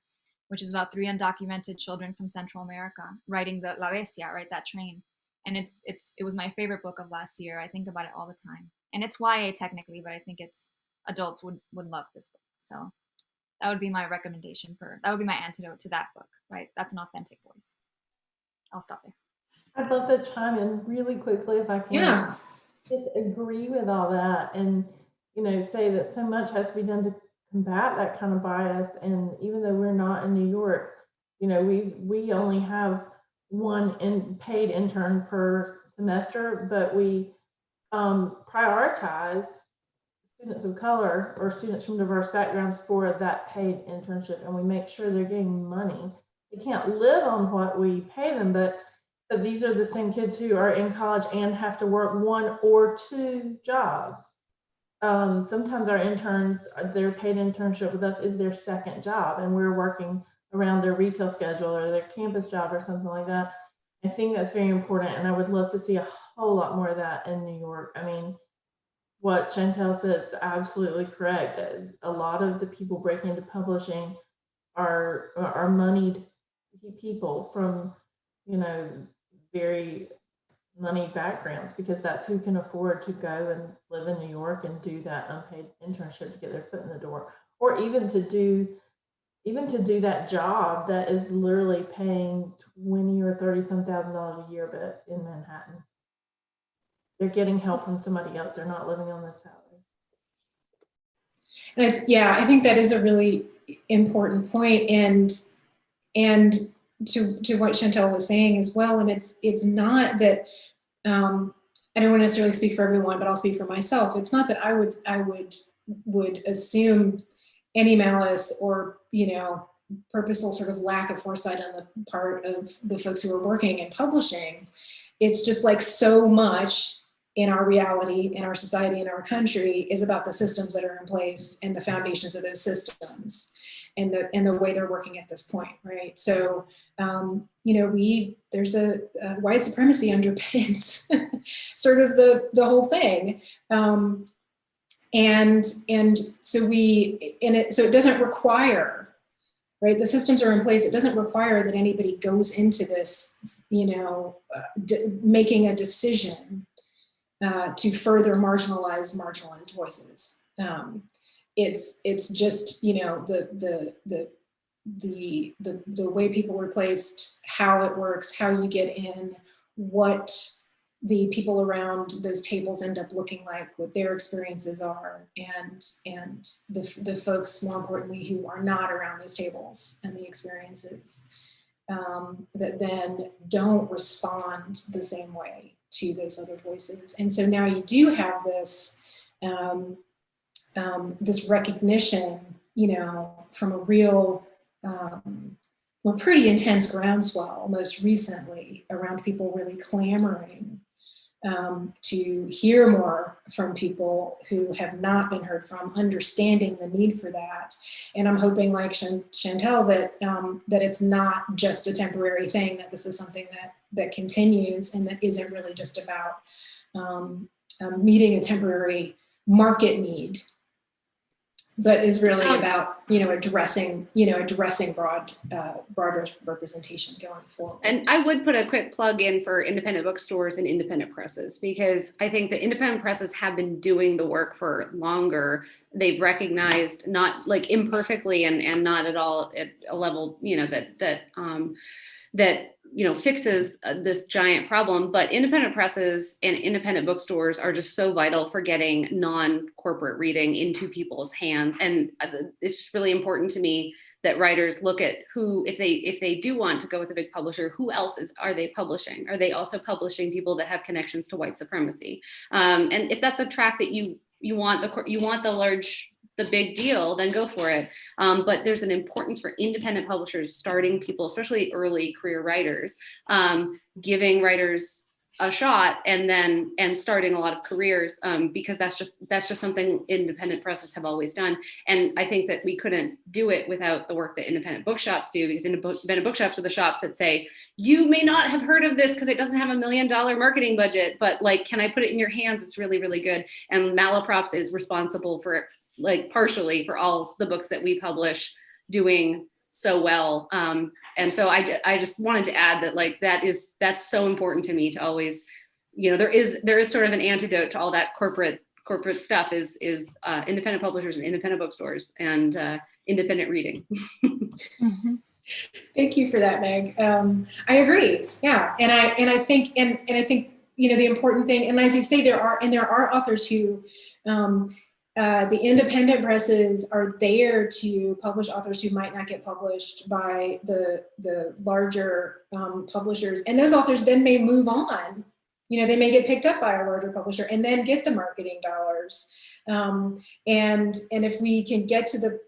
which is about 3 undocumented children from Central America writing the La Bestia, right, that train. And it was my favorite book of last year. I think about it all the time. And it's YA technically, but I think adults would love this book. So that would be my recommendation that would be my antidote to that book, right? That's an authentic voice. I'll stop there. I'd love to chime in really quickly if I can. Yeah. Just agree with all that and, you know, say that so much has to be done to combat that kind of bias. And even though we're not in New York, you know, we only have one paid intern per semester, but we prioritize students of color or students from diverse backgrounds for that paid internship, and we make sure they're getting money. They can't live on what we pay them, but these are the same kids who are in college and have to work 1 or 2 jobs. Sometimes our interns, their paid internship with us is their second job, and we're working around their retail schedule or their campus job or something like that. I think that's very important, and I would love to see a whole lot more of that in New York. I mean, what Chantel said is absolutely correct. A lot of the people breaking into publishing are moneyed people from, you know, very moneyed backgrounds, because that's who can afford to go and live in New York and do that unpaid internship to get their foot in the door, or even to do that job that is literally paying $20,000 or $30,000 a year, but in Manhattan. They're getting help from somebody else. They're not living on their salary. And I think that is a really important point. And to what Chantel was saying as well. And it's not that, I don't want to necessarily speak for everyone, but I'll speak for myself. It's not that I would assume any malice or, you know, purposeful sort of lack of foresight on the part of the folks who are working in publishing. It's just like so much in our reality, in our society, in our country is about the systems that are in place and the foundations of those systems and the way they're working at this point, right? So, you know, there's a white supremacy underpins sort of the whole thing. And so it doesn't require, right? The systems are in place. It doesn't require that anybody goes into this, you know, making a decision to further marginalized voices. It's just, you know, the way people were placed, how it works, how you get in, what the people around those tables end up looking like, what their experiences are, and the folks, more importantly, who are not around those tables and the experiences that then don't respond the same way to those other voices. And so now you do have this this recognition, you know, from a real pretty intense groundswell most recently around people really clamoring to hear more from people who have not been heard from, understanding the need for that. And I'm hoping, like Chantel, that it's not just a temporary thing, that this is something that continues and that isn't really just about meeting a temporary market need, but is really about, addressing broad representation going forward. And I would put a quick plug in for independent bookstores and independent presses, because I think that independent presses have been doing the work for longer. They've recognized, not like imperfectly and not at all at a level, that fixes this giant problem, but independent presses and independent bookstores are just so vital for getting non-corporate reading into people's hands. And it's just really important to me that writers look at who, if they do want to go with a big publisher, who else are they publishing? Are they also publishing people that have connections to white supremacy? And if that's a track that you want the big deal, then go for it. But there's an importance for independent publishers starting people, especially early career writers, giving writers a shot and starting a lot of careers, because that's just something independent presses have always done. And I think that we couldn't do it without the work that independent bookshops do, because independent bookshops are the shops that say, you may not have heard of this because it doesn't have $1 million marketing budget, but like, can I put it in your hands? It's really, really good. And Malaprops is responsible for partially for all the books that we publish doing so well. And so I just wanted to add that that's so important to me to always, there is sort of an antidote to all that corporate stuff is independent publishers and independent bookstores and independent reading. Mm-hmm. Thank you for that, Meg. I agree. Yeah. And I think the important thing, and as you say, there are authors who, the independent presses are there to publish authors who might not get published by the larger publishers. And those authors then may move on. They may get picked up by a larger publisher and then get the marketing dollars. And if we can get to the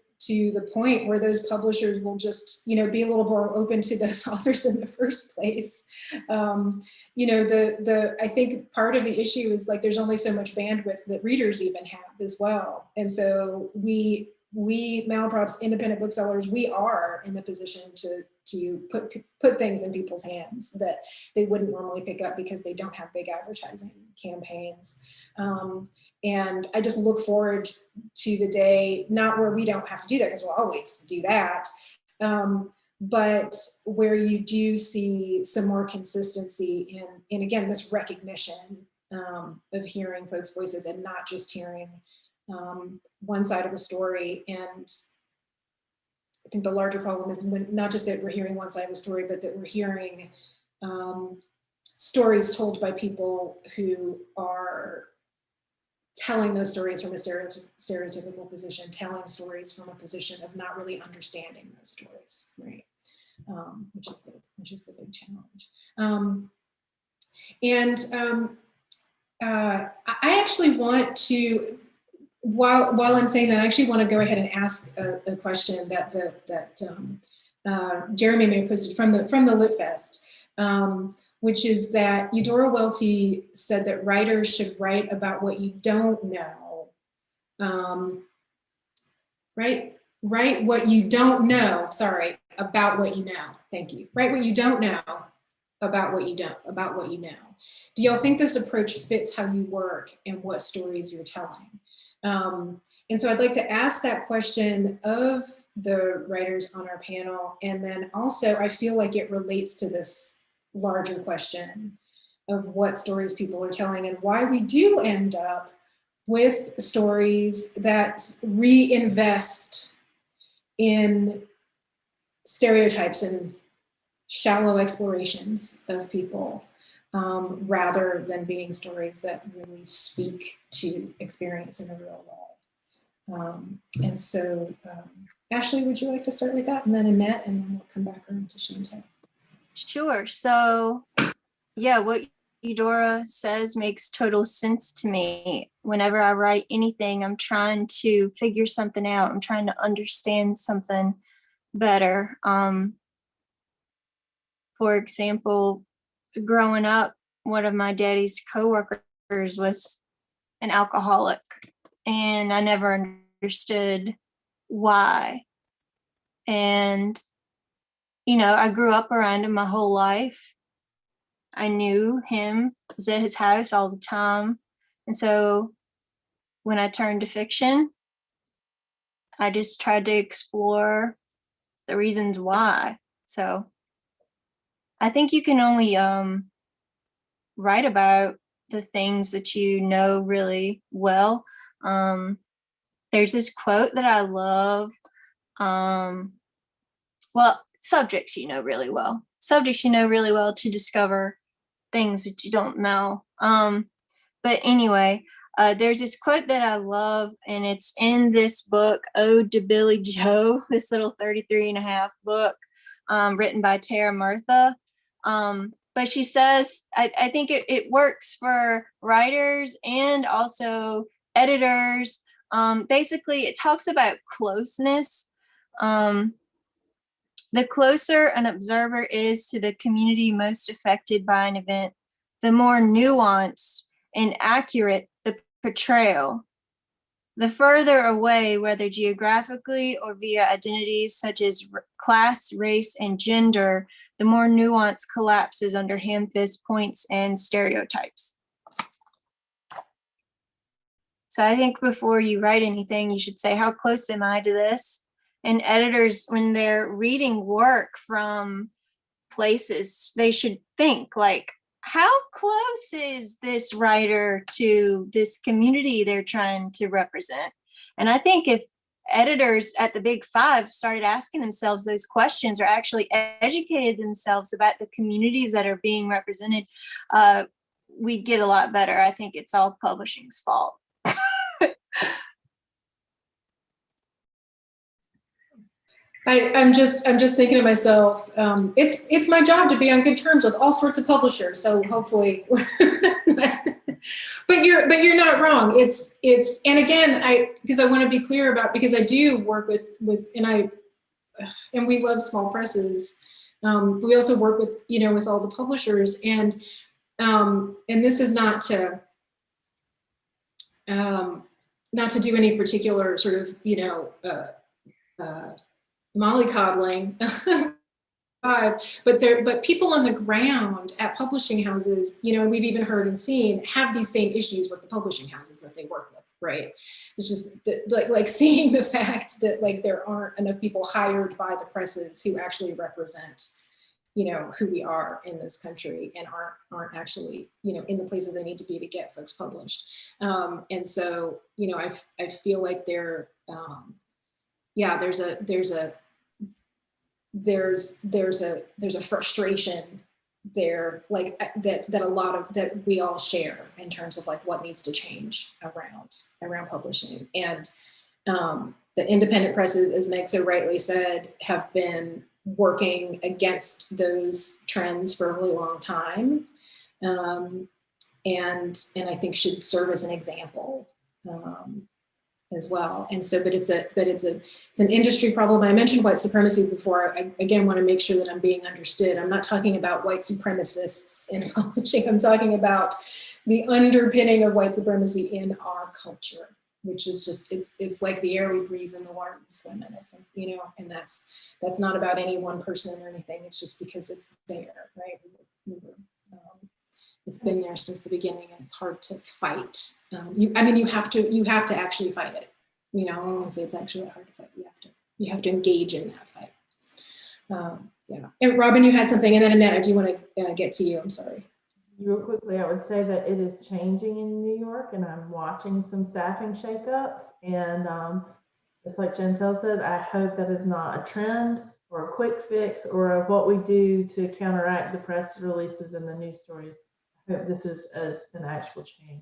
point where those publishers will just, be a little more open to those authors in the first place. I think part of the issue is there's only so much bandwidth that readers even have as well. And so we Malaprops, independent booksellers, we are in the position to put things in people's hands that they wouldn't normally pick up because they don't have big advertising campaigns. And I just look forward to the day, not where we don't have to do that, because we'll always do that, but where you do see some more consistency in again, this recognition of hearing folks' voices and not just hearing one side of the story. And I think the larger problem is not just that we're hearing one side of the story, but that we're hearing stories told by people who are telling those stories from a stereotypical position, telling stories from a position of not really understanding those stories, right? Which is the big challenge. I actually want to, while I'm saying that, I actually want to go ahead and ask a question that Jeremy may have posted from the Lit Fest. Which is that Eudora Welty said that writers should write about what you don't know. Write what you don't know, about what you know. Thank you. Write what you don't know about what you know. Do y'all think this approach fits how you work and what stories you're telling? And so I'd like to ask that question of the writers on our panel. And then also I feel like it relates to this larger question of what stories people are telling and why we do end up with stories that reinvest in stereotypes and shallow explorations of people rather than being stories that really speak to experience in the real world. And so, Ashleigh, would you like to start with that? And then Annette, and then we'll come back around to Chantel. Sure. So, yeah, what Eudora says makes total sense to me. Whenever I write anything, I'm trying to figure something out. I'm trying to understand something better. For example, growing up, one of my daddy's coworkers was an alcoholic, and I never understood why. And I grew up around him my whole life. I knew him, was at his house all the time. And so when I turned to fiction, I just tried to explore the reasons why. So I think you can only write about the things that you know really well. There's this quote that I love. Well, subjects you know really well. Subjects you know really well to discover things that you don't know. But anyway, there's this quote that I love, and it's in this book, Ode to Billy Joe, this little 33 and a half book written by Tara Murtha. But she says, I think it works for writers and also editors. Basically, it talks about closeness. The closer an observer is to the community most affected by an event, the more nuanced and accurate the portrayal. The further away, whether geographically or via identities such as class, race, and gender, the more nuance collapses under ham-fist points and stereotypes. So I think before you write anything, you should say, how close am I to this? And editors, when they're reading work from places, they should think like, how close is this writer to this community they're trying to represent? And I think if editors at the Big Five started asking themselves those questions, or actually educated themselves about the communities that are being represented, we'd get a lot better. I think it's all publishing's fault. I'm just thinking to myself, it's my job to be on good terms with all sorts of publishers. So hopefully, but you're not wrong. It's and again, because I want to be clear about, because I do work with and we love small presses. But we also work with with all the publishers, and this is not to do any particular sort of mollycoddling, but people on the ground at publishing houses, we've even heard and seen, have these same issues with the publishing houses that they work with, right? It's just like seeing the fact that there aren't enough people hired by the presses who actually represent who we are in this country, and aren't actually in the places they need to be to get folks published. And so I feel like there's a frustration there, that we all share in terms of what needs to change around publishing. And the independent presses, as Meg so rightly said, have been working against those trends for a really long time, and I think should serve as an example as well. And so, but it's an industry problem. I mentioned white supremacy before. I again want to make sure that I'm being understood. I'm not talking about white supremacists in publishing. I'm talking about the underpinning of white supremacy in our culture, which is just, it's like the air we breathe and the water we swim in. It's and that's not about any one person or anything. It's just because it's there, right? It's been there since the beginning, and it's hard to fight. You have to actually fight it. I don't want to say it's actually hard to fight. You have to engage in that fight. Yeah. And Robin, you had something, and then Annette, I do want to get to you. I'm sorry. Real quickly, I would say that it is changing in New York, and I'm watching some staffing shakeups. And just like Chantel said, I hope that is not a trend or a quick fix or what we do to counteract the press releases and the news stories. I hope this is an actual change.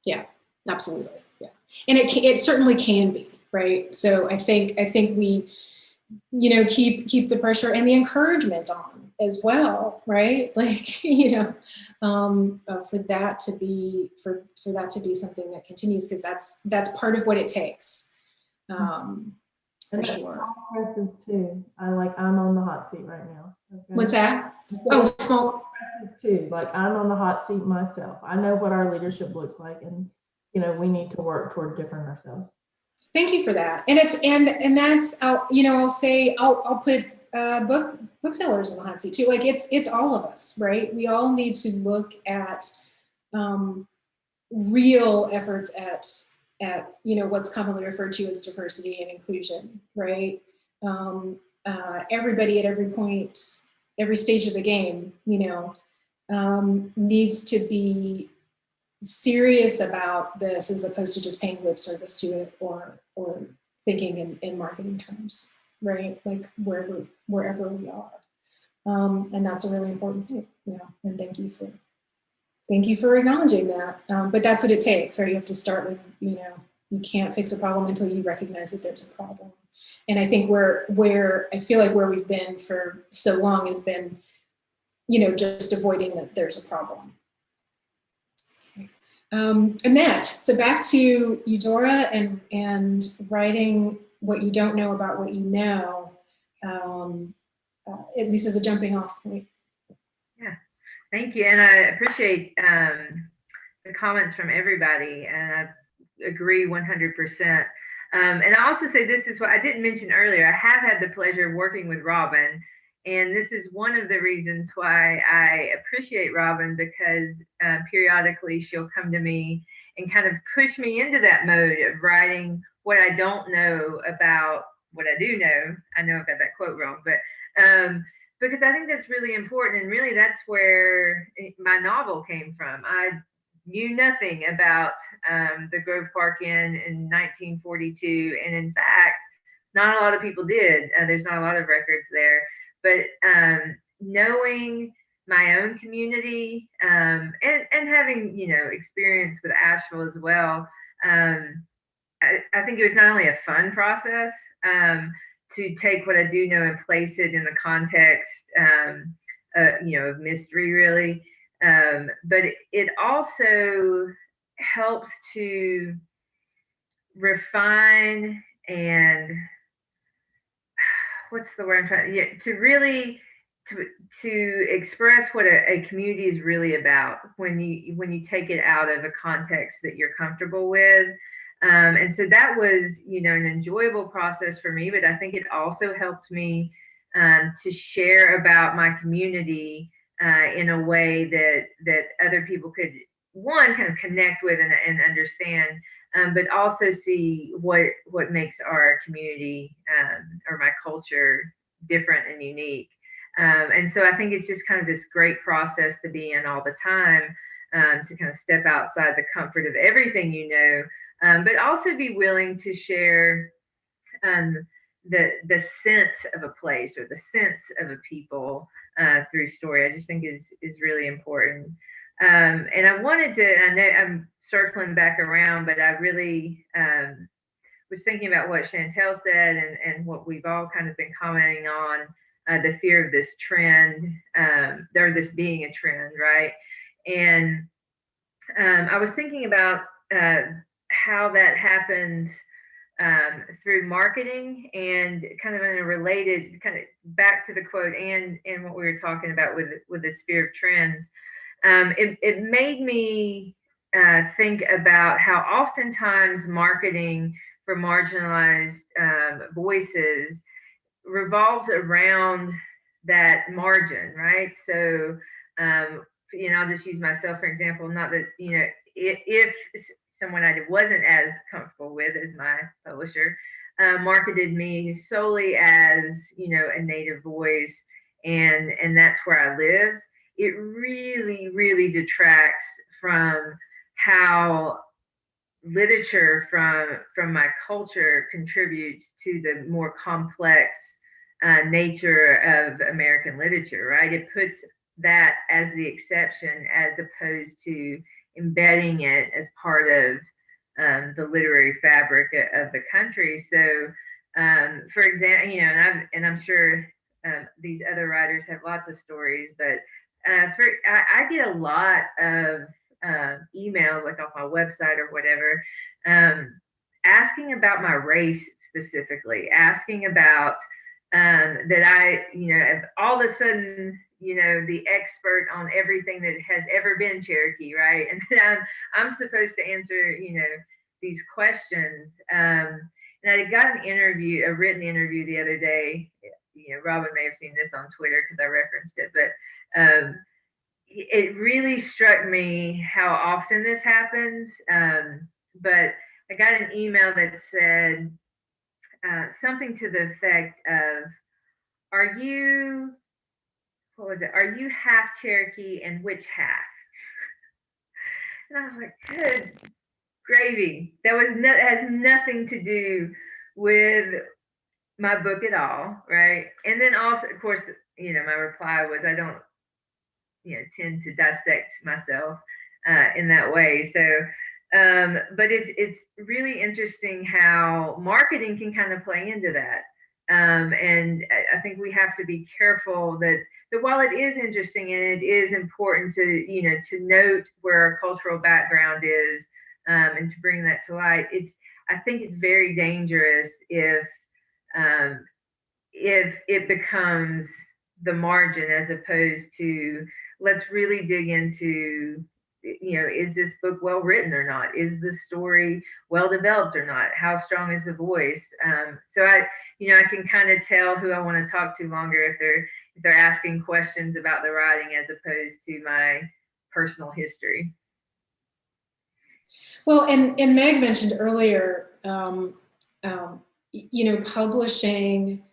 Yeah, absolutely. Yeah, and it certainly can be, right? So I think we, keep the pressure and the encouragement on as well, right? For that to be something that continues, because that's part of what it takes. For sure. Small presses too. I'm on the hot seat right now. Okay? What's that? Oh, small presses too. I'm on the hot seat myself. I know what our leadership looks like, and we need to work toward different ourselves. Thank you for that. And that's I'll put booksellers in the hot seat too. It's all of us, right? We all need to look at real efforts at what's commonly referred to as diversity and inclusion, right? Everybody at every point, every stage of the game, needs to be serious about this as opposed to just paying lip service to it or thinking in marketing terms, right? Like wherever we are. And that's a really important thing. Yeah. And thank you for acknowledging that. But that's what it takes, right? You have to start with, you can't fix a problem until you recognize that there's a problem. And I think where I feel like where we've been for so long has been, just avoiding that there's a problem. Okay. Annette, so back to Eudora and writing what you don't know about what you know, at least as a jumping off point. Yeah, thank you. And I appreciate the comments from everybody, and I agree 100%. And I also say this is what I didn't mention earlier. I have had the pleasure of working with Robin, and this is one of the reasons why I appreciate Robin, because periodically she'll come to me and kind of push me into that mode of writing what I don't know about what I do know. I know I got that quote wrong, but because I think that's really important, and really that's where my novel came from. I knew nothing about the Grove Park Inn in 1942, and in fact, not a lot of people did. There's not a lot of records there, but knowing my own community and having experience with Asheville as well, I think it was not only a fun process to take what I do know and place it in the context of mystery, really. But it also helps to refine and what's the word I'm trying to really to express what a community is really about when you take it out of a context that you're comfortable with. And so that was, an enjoyable process for me, but I think it also helped me to share about my community in a way that other people could, one, kind of connect with and understand, but also see what makes our community or my culture different and unique. And so I think it's just kind of this great process to be in all the time, to kind of step outside the comfort of everything but also be willing to share the sense of a place or the sense of a people through story. I just think is really important. And I wanted to, I know I'm circling back around, but I really was thinking about what Chantel said and what we've all kind of been commenting on, the fear of this trend, or this being a trend, right? And I was thinking about how that happens through marketing, and kind of in a related, kind of back to the quote and what we were talking about with this fear of trends. It made me think about how oftentimes marketing for marginalized voices revolves around that margin, right? So, I'll just use myself for example. Not that if someone I wasn't as comfortable with as my publisher marketed me solely as a Native voice, and that's where I live, it really detracts from how literature from my culture contributes to the more complex nature of American literature, right? It puts that as the exception as opposed to embedding it as part of the literary fabric of the country. So, for example, and I'm sure these other writers have lots of stories, but I get a lot of emails, like off my website or whatever, asking about my race specifically, asking about that I, all of a sudden, the expert on everything that has ever been Cherokee, right? And I'm supposed to answer, these questions. And I got a written interview the other day. Robin may have seen this on Twitter because I referenced it, but it really struck me how often this happens. But I got an email that said something to the effect of, "Are you, what was it? Are you half Cherokee, and which half?" And I was like, "Good gravy. That has nothing to do with my book at all, right?" And then also, of course, my reply was, I don't, tend to dissect myself in that way. So, but it's really interesting how marketing can kind of play into that. And I think we have to be careful that while it is interesting and it is important to note where our cultural background is, and to bring that to light, I think it's very dangerous if it becomes the margin, as opposed to, let's really dig into, is this book well written or not? Is the story well developed or not? How strong is the voice? So I can kind of tell who I want to talk to longer if they're asking questions about the writing as opposed to my personal history. Well, and Meg mentioned earlier, publishing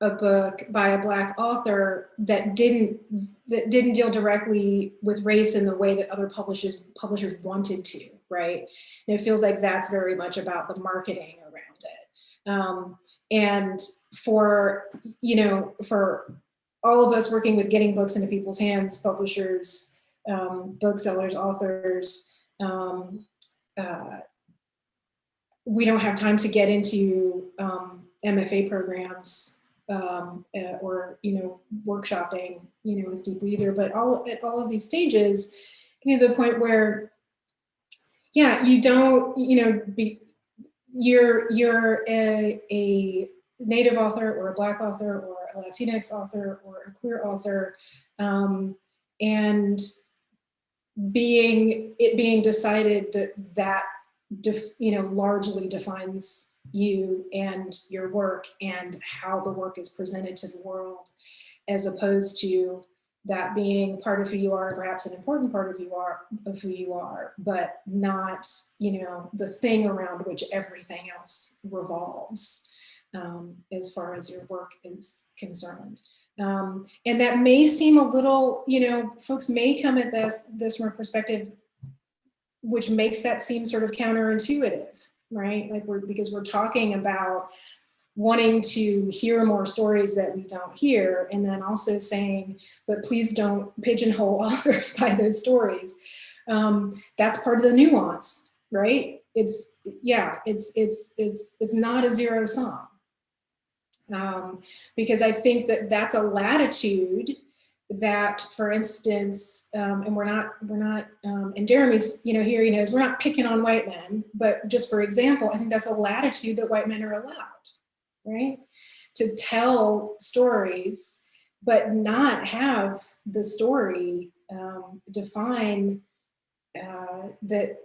a book by a Black author that didn't deal directly with race in the way that other publishers wanted to, right? And it feels like that's very much about the marketing around it. And for all of us working with getting books into people's hands, publishers, booksellers, authors, we don't have time to get into MFA programs or workshopping as deeply either. But at all of these stages, the point where, you don't, you're a Native author or a Black author or a Latinx author or a queer author, and being decided that largely defines you and your work and how the work is presented to the world, as opposed to that being part of who you are, perhaps an important part of who you are, but not the thing around which everything else revolves, as far as your work is concerned. And that may seem a little, folks may come at this from a perspective which makes that seem sort of counterintuitive, right? Because we're talking about wanting to hear more stories that we don't hear, and then also saying, but please don't pigeonhole authors by those stories. That's part of the nuance, right? It's not a zero sum. Because I think that's a latitude that, for instance, and we're not, and Jeremy's, here he knows, we're not picking on white men, but just for example, I think that's a latitude that white men are allowed, right? To tell stories, but not have the story define that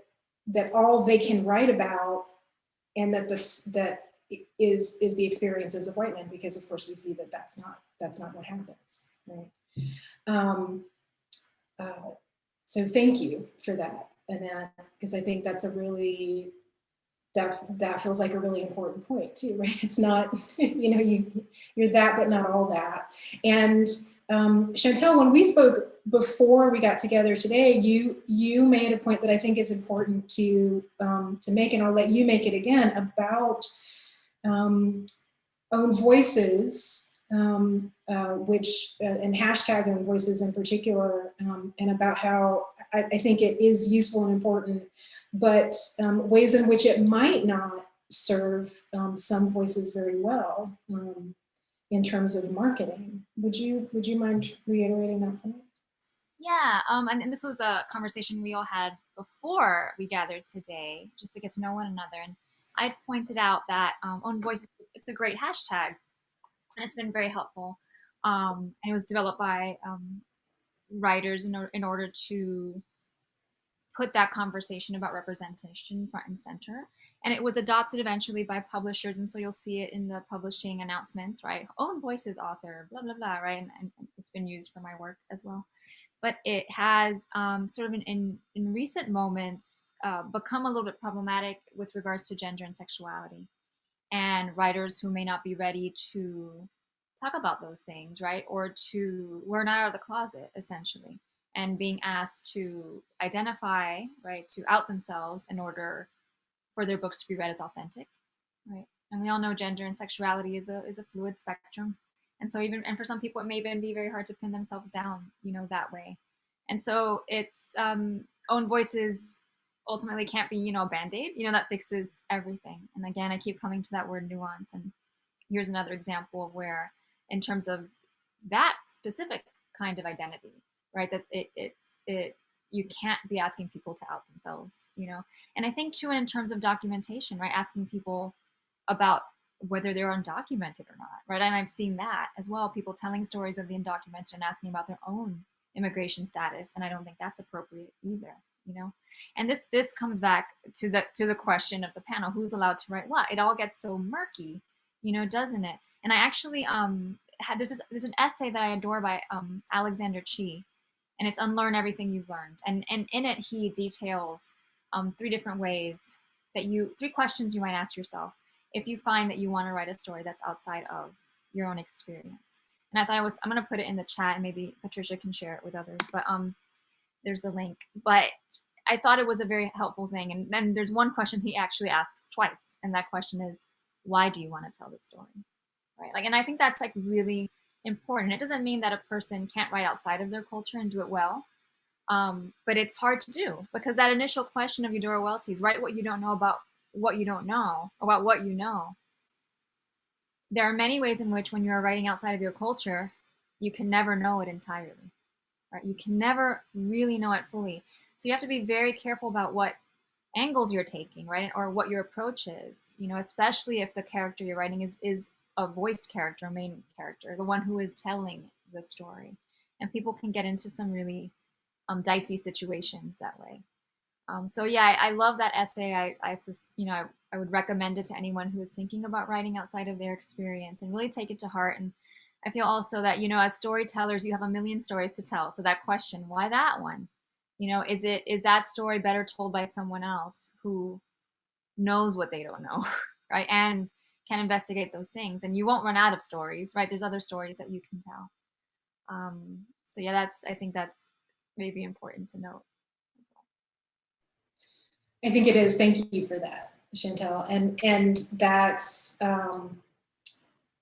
all they can write about, and that that is the experiences of white men, because of course we see that that's not what happens, right? So thank you for that, Annette, because I think that's a really, that feels like a really important point too, right? It's not, you're that, but not all that. And Chantel, when we spoke before we got together today, you made a point that I think is important to make, and I'll let you make it again, about own voices, which and hashtag own voices in particular, and about how I think it is useful and important, but ways in which it might not serve some voices very well in terms of marketing. Would you mind reiterating that point? Yeah, and this was a conversation we all had before we gathered today, just to get to know one another. And I pointed out that own voices, it's a great hashtag, and it's been very helpful. And it was developed by writers in order to put that conversation about representation front and center. And it was adopted eventually by publishers, and so you'll see it in the publishing announcements, right? Own voices author, blah, blah, blah, right? And it's been used for my work as well. but it has sort of in recent moments become a little bit problematic with regards to gender and sexuality, and writers who may not be ready to talk about those things, right? Or to, we're not out of the closet, essentially, and being asked to identify, right, to out themselves in order for their books to be read as authentic, right? And we all know gender and sexuality is a fluid spectrum. And so even, and for some people, it may even be very hard to pin themselves down, that way. And so it's own voices ultimately can't be, a band-aid, that fixes everything. And again, I keep coming to that word nuance. And here's another example of where, in terms of that specific kind of identity, right, that it you can't be asking people to out themselves, And I think too, in terms of documentation, right, asking people about whether they're undocumented or not, right? And I've seen that as well, people telling stories of the undocumented and asking about their own immigration status, and I don't think that's appropriate either, And this comes back to the question of the panel: who's allowed to write what? It all gets so murky, doesn't it? And I actually there's an essay that I adore by Alexander Chee, and it's Unlearn Everything You've Learned, and in it he details 3 different ways that 3 questions you might ask yourself if you find that you want to write a story that's outside of your own experience. And I thought I'm going to put it in the chat, and maybe Patricia can share it with others, but there's the link. But I thought it was a very helpful thing. And then there's one question he actually asks twice, and that question is, why do you want to tell this story? Right? And I think that's really important. It doesn't mean that a person can't write outside of their culture and do it well. But it's hard to do, because that initial question of Eudora Welty's, write what you don't know about what you don't know, about what you know. There are many ways in which, when you are writing outside of your culture, you can never know it entirely, right? You can never really know it fully. So you have to be very careful about what angles you're taking, right? Or what your approach is, especially if the character you're writing is a voiced character, a main character, the one who is telling the story. And people can get into some really dicey situations that way. So yeah, I love that essay. I would recommend it to anyone who is thinking about writing outside of their experience, and really take it to heart. And I feel also that, as storytellers, you have a million stories to tell. So that question, why that one? Is that story better told by someone else who knows what they don't know, right? And can investigate those things, and you won't run out of stories, right? There's other stories that you can tell. So yeah, I think that's maybe important to note. I think it is. Thank you for that, Chantel. And that's,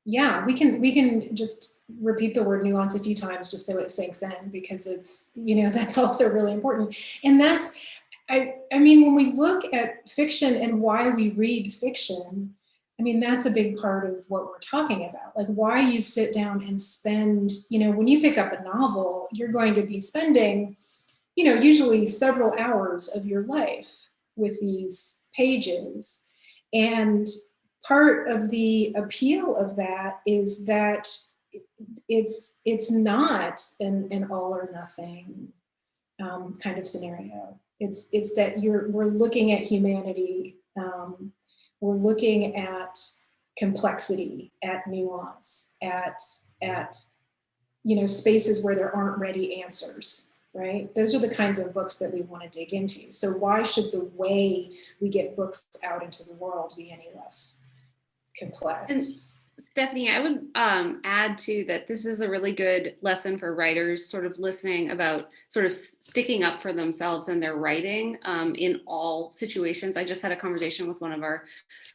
yeah, we can just repeat the word nuance a few times just so it sinks in, because it's, that's also really important. And that's, I mean, when we look at fiction and why we read fiction, I mean, that's a big part of what we're talking about. Like, why you sit down and spend, when you pick up a novel, you're going to be spending, usually several hours of your life with these pages. And part of the appeal of that is that it's not an all or nothing kind of scenario. It's that we're looking at humanity, we're looking at complexity, at nuance, at spaces where there aren't ready answers. Right? Those are the kinds of books that we want to dig into. So why should the way we get books out into the world be any less complex? And Stephanie, I would add to that this is a really good lesson for writers, sort of listening about sort of sticking up for themselves and their writing in all situations. I just had a conversation with one of our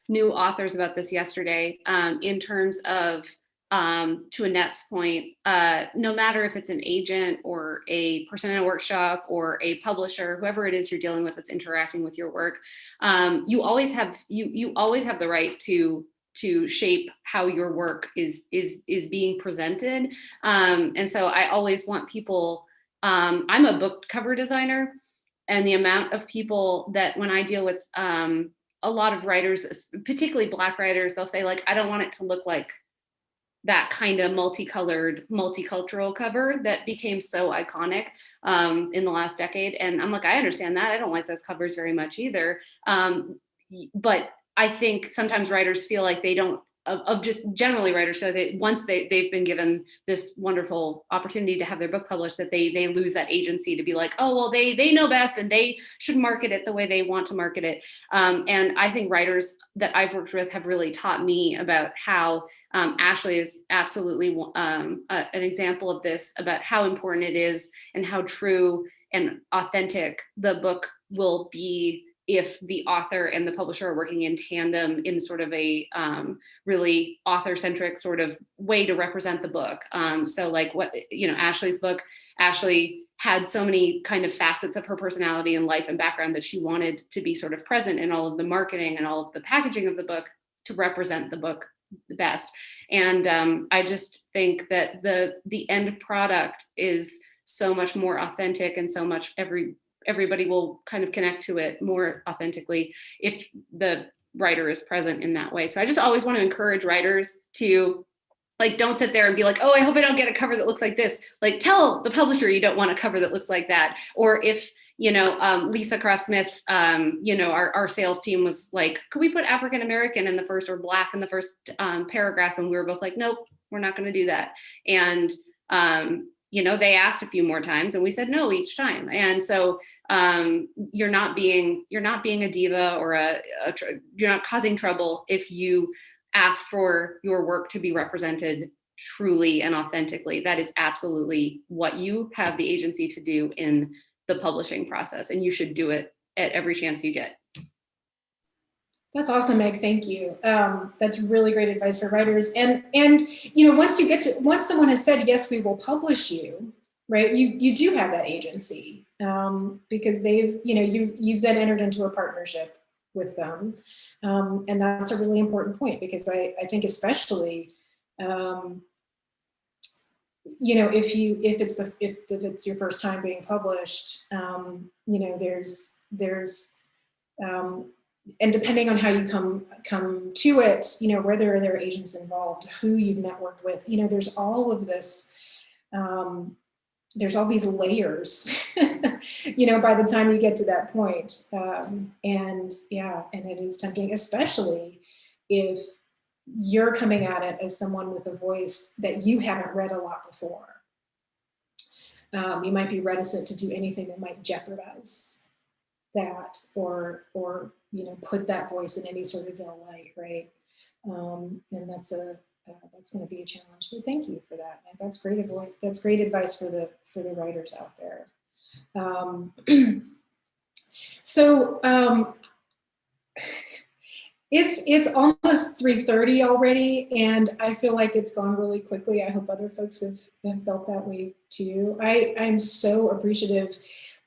new authors about this yesterday, in terms of, to Annette's point, no matter if it's an agent or a person in a workshop or a publisher, whoever it is you're dealing with that's interacting with your work, you always have the right to shape how your work is being presented. And so I always want people, I'm a book cover designer, and the amount of people that, when I deal with a lot of writers, particularly Black writers, they'll say, like, I don't want it to look like that kind of multicolored, multicultural cover that became so iconic in the last decade. And I'm like, I understand that. I don't like those covers very much either. But I think sometimes writers feel like they don't of just generally writers feel that once they've been given this wonderful opportunity to have their book published, that they lose that agency to be like, oh, well, they know best and they should market it the way they want to market it. And I think writers that I've worked with have really taught me about how Ashleigh is absolutely an example of this, about how important it is and how true and authentic the book will be if the author and the publisher are working in tandem in sort of a really author-centric sort of way to represent the book. So like what, Ashleigh's book, Ashleigh had so many kind of facets of her personality and life and background that she wanted to be sort of present in all of the marketing and all of the packaging of the book to represent the book the best. And I just think that the end product is so much more authentic and so much everybody will kind of connect to it more authentically if the writer is present in that way. So I just always want to encourage writers to like, don't sit there and be like, oh, I hope I don't get a cover that looks like this. Like, tell the publisher you don't want a cover that looks like that. Or if, Lisa Cross-Smith, our sales team was like, could we put African-American in the first or Black in the first paragraph? And we were both like, nope, we're not going to do that. And, they asked a few more times and we said no each time. And so you're not being a diva or you're not causing trouble if you ask for your work to be represented truly and authentically. That is absolutely what you have the agency to do in the publishing process, and you should do it at every chance you get. That's awesome, Meg. Thank you. That's really great advice for writers. And once someone has said, yes, we will publish you, right? You do have that agency because you've then entered into a partnership with them. And that's a really important point because I think especially, if it's your first time being published, and depending on how you come to it, whether there are agents involved, who you've networked with, there's all of this, there's all these layers, by the time you get to that point. And it is tempting, especially if you're coming at it as someone with a voice that you haven't read a lot before. You might be reticent to do anything that might jeopardize that or put that voice in any sort of ill light, right? And that's going to be a challenge. So thank you for that. That's great advice. That's great advice for the writers out there. It's almost 3:30 already, and I feel like it's gone really quickly. I hope other folks have felt that way too. I'm so appreciative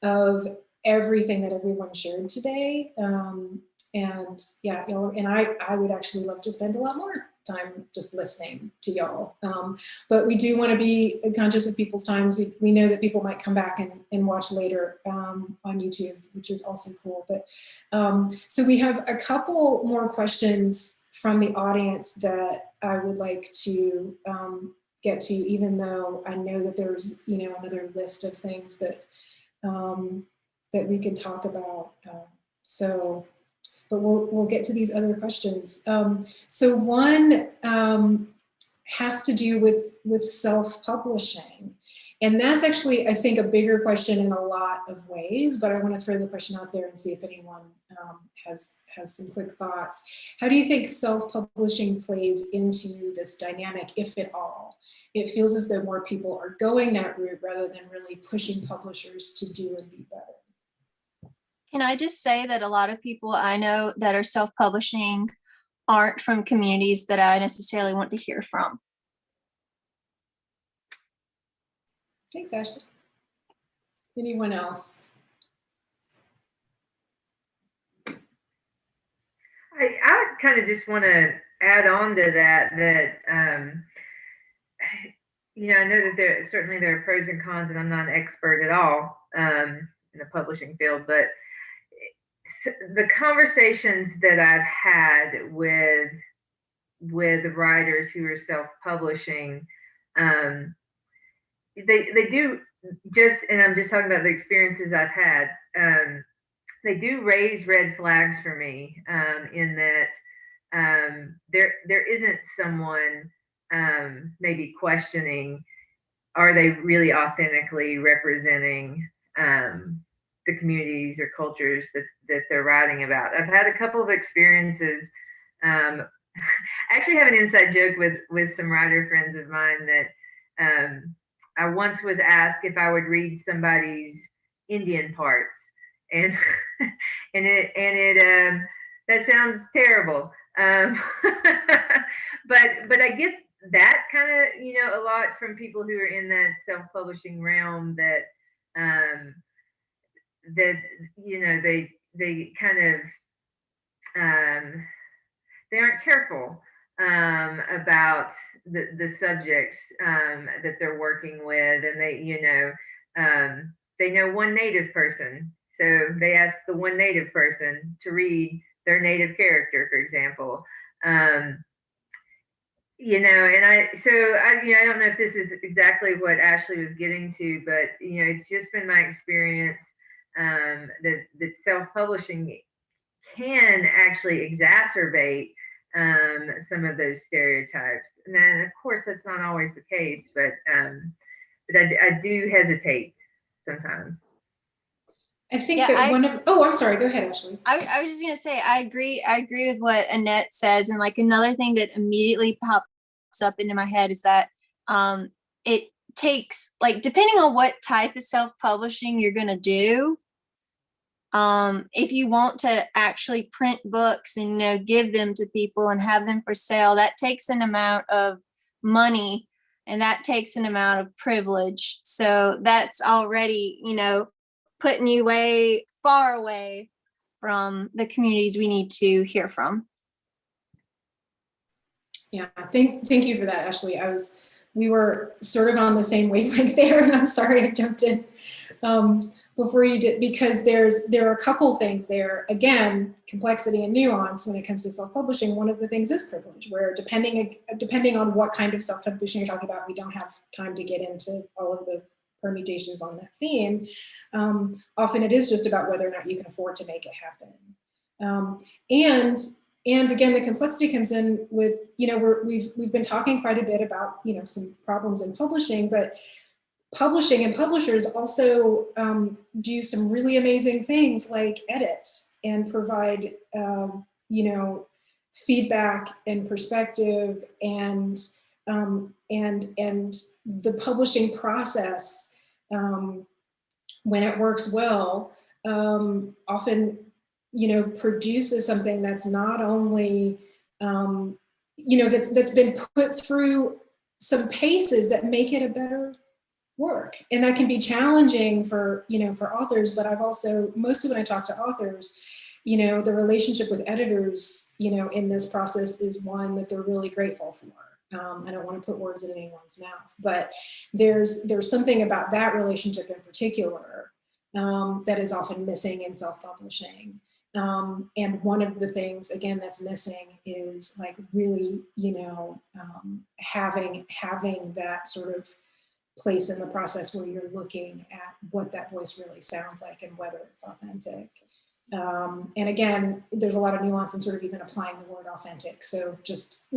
of everything that everyone shared today. And I would actually love to spend a lot more time just listening to y'all. But we do want to be conscious of people's times. We know that people might come back and watch later on YouTube, which is also cool. But so we have a couple more questions from the audience that I would like to get to, even though I know that there's another list of things that we could talk about. But we'll get to these other questions. So one has to do with self-publishing. And that's actually, I think, a bigger question in a lot of ways, but I want to throw the question out there and see if anyone has some quick thoughts. How do you think self-publishing plays into this dynamic, if at all? It feels as though more people are going that route rather than really pushing publishers to do and be better. Can I just say that a lot of people I know that are self-publishing aren't from communities that I necessarily want to hear from. Thanks, Ashley. Anyone else? I kind of just want to add on to that I know that there are pros and cons, and I'm not an expert at all in the publishing field, but the conversations that I've had with writers who are self-publishing, they do just, and I'm just talking about the experiences I've had, they do raise red flags for me, in that there isn't someone maybe questioning, are they really authentically representing the communities or cultures that they're writing about. I've had a couple of experiences. I actually have an inside joke with some writer friends of mine that I once was asked if I would read somebody's Indian parts, and it that sounds terrible, but I get that kind of a lot from people who are in that self-publishing realm, that that they kind of they aren't careful about the subjects that they're working with, and they know one Native person, so they ask the one Native person to read their Native character, for example. And I don't know if this is exactly what Ashleigh was getting to, but it's just been my experience that self-publishing can actually exacerbate some of those stereotypes. And then, of course, that's not always the case, but I do hesitate sometimes. I think I'm sorry, go ahead, Ashleigh. I was just gonna say, I agree with what Annette says. And like another thing that immediately pops up into my head is that it takes, like, depending on what type of self-publishing you're gonna do, if you want to actually print books and give them to people and have them for sale, that takes an amount of money and that takes an amount of privilege. So that's already, putting you way far away from the communities we need to hear from. Yeah, thank you for that, Ashleigh. We were sort of on the same wavelength there, and I'm sorry I jumped in before you did, because there are a couple things there. Again, complexity and nuance when it comes to self-publishing. One of the things is privilege, where depending on what kind of self-publishing you're talking about, we don't have time to get into all of the permutations on that theme. Often it is just about whether or not you can afford to make it happen. And again, the complexity comes in with, we've been talking quite a bit about, some problems in publishing, but publishing and publishers also do some really amazing things like edit and provide, feedback and perspective, and the publishing process, when it works well, often produces something that's not only that's been put through some paces that make it a better work. And that can be challenging for authors, but I've also, mostly when I talk to authors, the relationship with editors in this process is one that they're really grateful for. I don't want to put words in anyone's mouth, but there's something about that relationship in particular that is often missing in self-publishing. And one of the things, again, that's missing is like really, having that sort of place in the process where you're looking at what that voice really sounds like and whether it's authentic. And again, there's a lot of nuance in sort of even applying the word authentic. So just,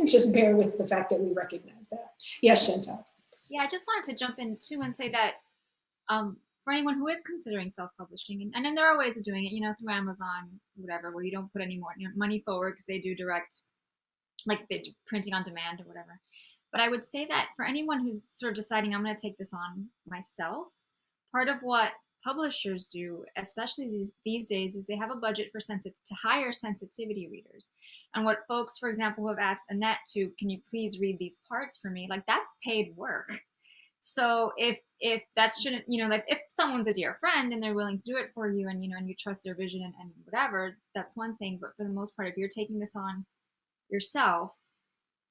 just bear with the fact that we recognize that. Yes, Chantel. Yeah, I just wanted to jump in too and say that for anyone who is considering self-publishing, and then there are ways of doing it, through Amazon, whatever, where you don't put any more money forward because they do direct, like they do printing on demand or whatever. But I would say that for anyone who's sort of deciding, I'm going to take this on myself, part of what publishers do, especially these days, is they have a budget to hire sensitivity readers. And what folks, for example, who have asked Annette can you please read these parts for me? Like, that's paid work. So if that shouldn't, like if someone's a dear friend and they're willing to do it for you and, and you trust their vision and whatever, that's one thing. But for the most part, if you're taking this on yourself,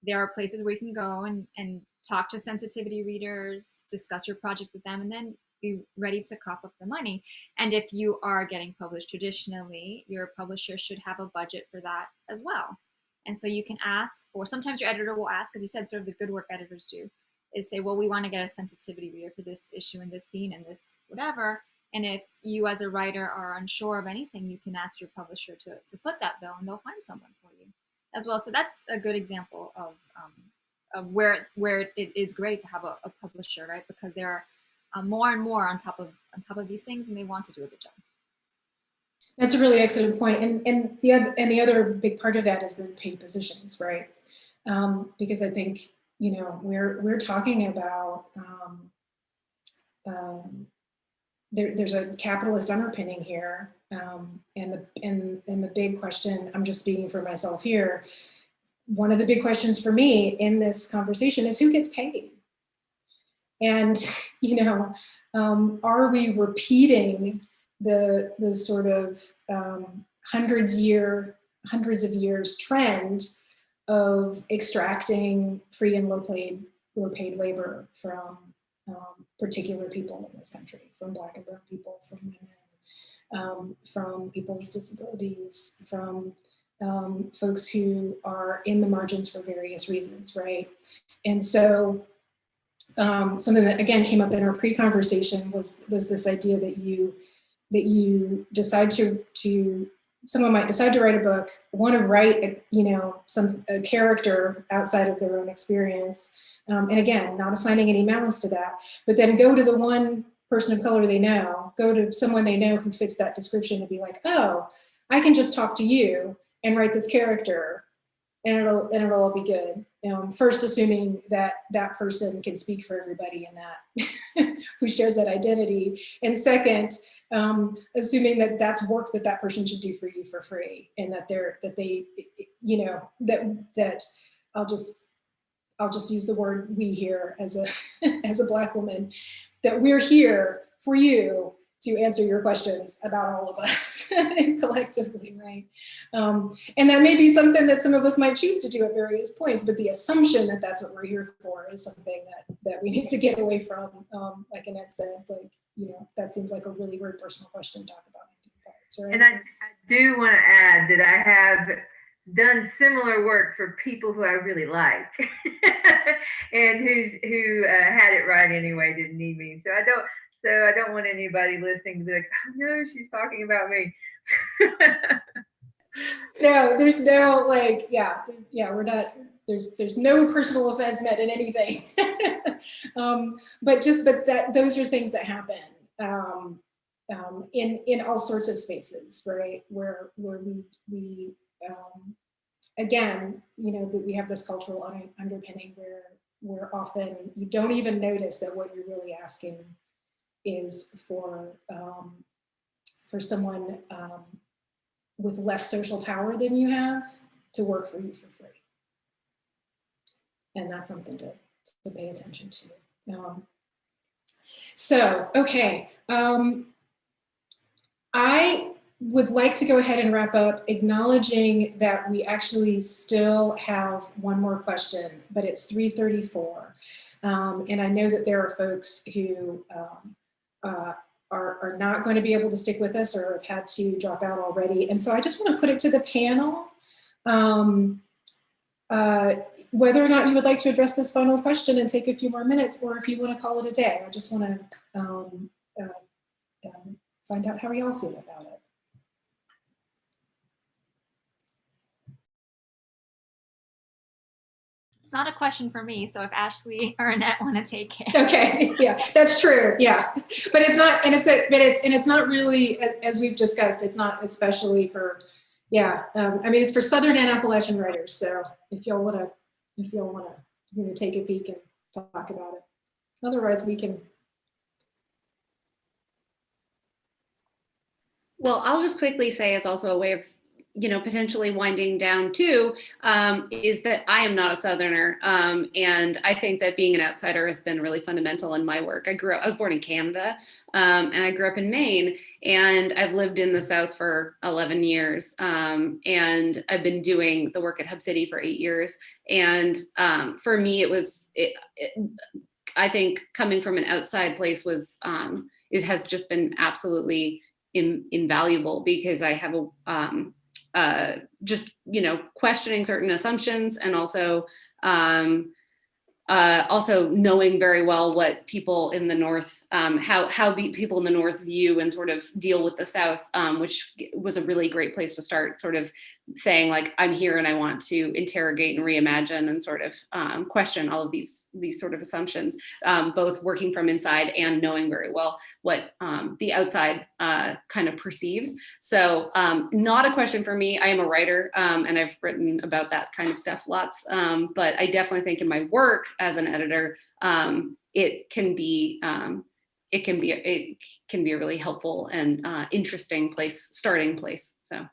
there are places where you can go and talk to sensitivity readers, discuss your project with them, and then be ready to cough up the money. And if you are getting published traditionally, your publisher should have a budget for that as well. And so you can ask for, sometimes your editor will ask, as you said, sort of the good work editors do, is say, well, we want to get a sensitivity reader for this issue and this scene and this whatever. And if you as a writer are unsure of anything, you can ask your publisher to foot that bill and they'll find someone for you. as well. So that's a good example of where it is great to have a publisher, right? Because there are more and more on top of these things, and they want to do a good job. That's a really excellent point. And the other big part of that is the paid positions, right? Because I think, you know, we're talking about there's a capitalist underpinning here, and the big question, I'm just speaking for myself here, one of the big questions for me in this conversation is who gets paid? And, you know, are we repeating the sort of hundreds of years trend of extracting free and low paid labor from particular people in this country, from Black and brown people, from women, from people with disabilities, from folks who are in the margins for various reasons, right? And so something that again came up in our pre-conversation was this idea that you decide to someone might decide to write a book, want to write a character outside of their own experience, and again, not assigning any malice to that, but then go to the one person of color they know, go to someone they know who fits that description and be like, oh, I can just talk to you and write this character, and it'll all be good. First, assuming that that person can speak for everybody in that who shares that identity, and second, assuming that that's work that person should do for you for free, and that I'll just use the word we here as a Black woman, that we're here for you to answer your questions about all of us collectively, right? And that may be something that some of us might choose to do at various points, but the assumption that that's what we're here for is something that we need to get away from. Like Annette said, like, you know, that seems like a really weird personal question to talk about. Right? And I do want to add that I have done similar work for people who I really like and who had it right anyway, didn't need me. So I don't want anybody listening to be like, oh no, she's talking about me. No, there's no like, yeah, we're not, there's no personal offense meant in anything. But those are things that happen in all sorts of spaces, right? Where we again, you know, that we have this cultural underpinning where often you don't even notice that what you're really asking is for someone with less social power than you have to work for you for free. And that's something to pay attention to. So, okay. I would like to go ahead and wrap up, acknowledging that we actually still have one more question, but it's 3:34. And I know that there are folks who are not going to be able to stick with us or have had to drop out already. And so I just want to put it to the panel, whether or not you would like to address this final question and take a few more minutes, or if you want to call it a day. I just want to find out how y'all feel about it. It's not a question for me, so if Ashleigh or Annette want to take it. Okay, yeah, that's true. Yeah, but it's not, and it's not really, as we've discussed, it's not especially for, yeah. I mean, it's for Southern and Appalachian writers. So if y'all want to take a peek and talk about it. Otherwise, we can. Well, I'll just quickly say, as also a way of, you know, potentially winding down too, is that I am not a Southerner. And I think that being an outsider has been really fundamental in my work. I was born in Canada, and I grew up in Maine, and I've lived in the South for 11 years. And I've been doing the work at Hub City for 8 years. And for me, I think coming from an outside place has just been absolutely invaluable, because I have just, you know, questioning certain assumptions, and also knowing very well what people in the North, how people in the North view and sort of deal with the South, which was a really great place to start sort of saying like, I'm here and I want to interrogate and reimagine and sort of question all of these sort of assumptions, both working from inside and knowing very well what the outside kind of perceives. So not a question for me. I am a writer and I've written about that kind of stuff lots, but I definitely think in my work as an editor, it can be a really helpful and interesting starting place. So.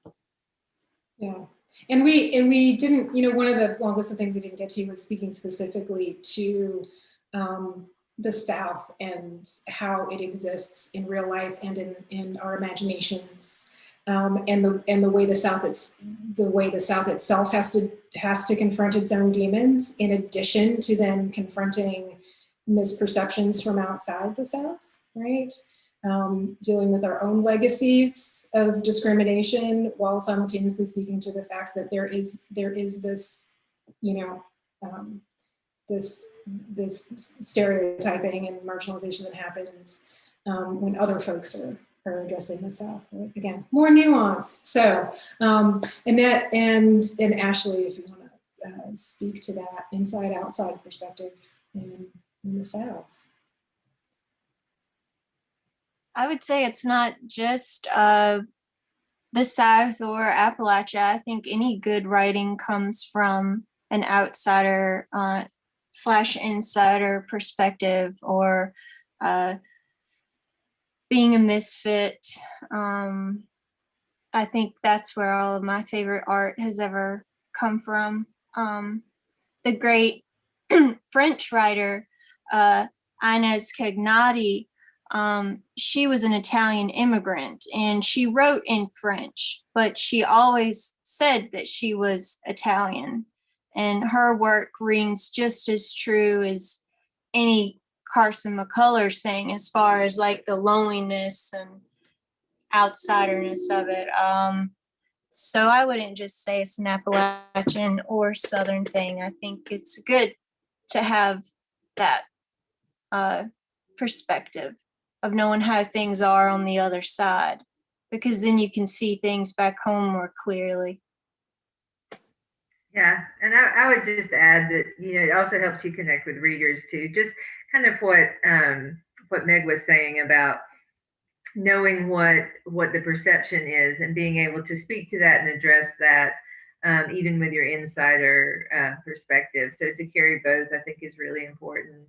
Yeah, and we didn't, one of the long list of things we didn't get to was speaking specifically to the South and how it exists in real life and in our imaginations, and the way the South itself has to confront its own demons, in addition to then confronting misperceptions from outside the South, right? Dealing with our own legacies of discrimination while simultaneously speaking to the fact that there is this, this stereotyping and marginalization that happens when other folks are addressing the South. Right? Again, more nuance. So Annette and Ashleigh, if you want to speak to that inside-outside perspective in the South. I would say it's not just the South or Appalachia. I think any good writing comes from an outsider / insider perspective, or being a misfit. I think that's where all of my favorite art has ever come from. The great French writer, Inez Cagnati, she was an Italian immigrant and she wrote in French, but she always said that she was Italian, and her work rings just as true as any Carson McCullers thing, as far as like the loneliness and outsiderness of it. So I wouldn't just say it's an Appalachian or Southern thing. I think it's good to have that perspective of knowing how things are on the other side, because then you can see things back home more clearly. Yeah, and I would just add that, it also helps you connect with readers too. Just kind of what Meg was saying about knowing what the perception is and being able to speak to that and address that, even with your insider perspective. So to carry both, I think, is really important.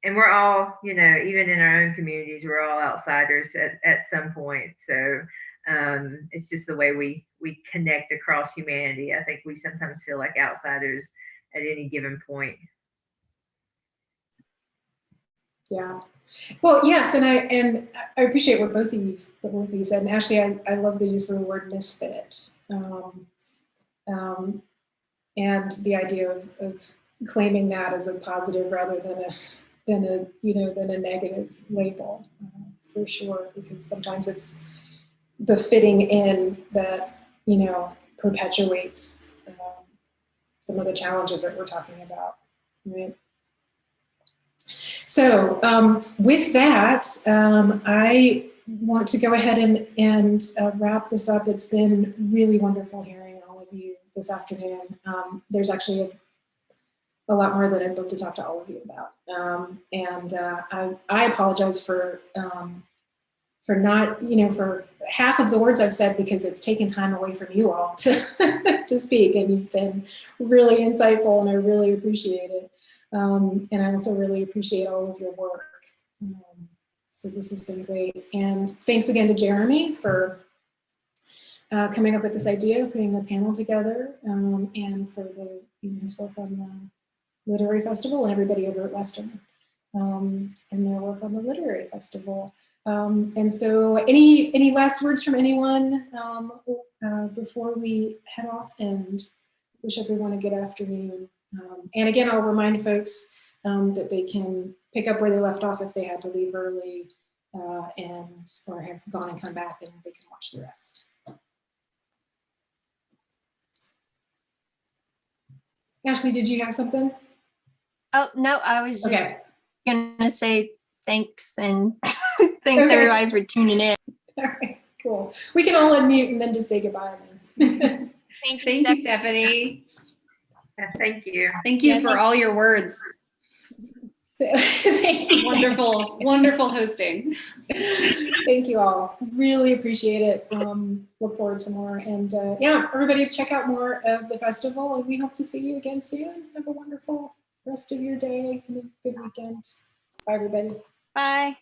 And we're all, even in our own communities, we're all outsiders at some point. So it's just the way we connect across humanity. I think we sometimes feel like outsiders at any given point. Yeah. Well, yes, and I appreciate what both of you said. And Ashleigh, I love the use of the word misfit, and the idea of claiming that as a positive rather than a negative label, for sure. Because sometimes it's the fitting in that perpetuates some of the challenges that we're talking about, right? So with that, I want to go ahead and wrap this up. It's been really wonderful hearing all of you this afternoon. There's actually a lot more that I'd love to talk to all of you about. I apologize for not, for half of the words I've said, because it's taken time away from you all to, to speak, and you've been really insightful, and I really appreciate it. And I also really appreciate all of your work. So this has been great. And thanks again to Jeremy for coming up with this idea, putting the panel together, and for his work on the Literary Festival, and everybody over at Western and their work on the Literary Festival. And so any last words from anyone before we head off, and wish everyone a good afternoon. And again, I'll remind folks that they can pick up where they left off if they had to leave early or have gone and come back, and they can watch the rest. Ashleigh, did you have something? Oh, no, I was just gonna say thanks, and thanks Okay. everybody for tuning in. All right, cool. We can all unmute and then just say goodbye then. Thank Thank you, Stephanie. Thank you. Thank you Yeah, for all your words. Thank you. Wonderful, wonderful hosting. Thank you all. Really appreciate it. Look forward to more. And yeah, everybody check out more of the festival, and we hope to see you again soon. Have a wonderful rest of your day and a good weekend. Bye, everybody. Bye.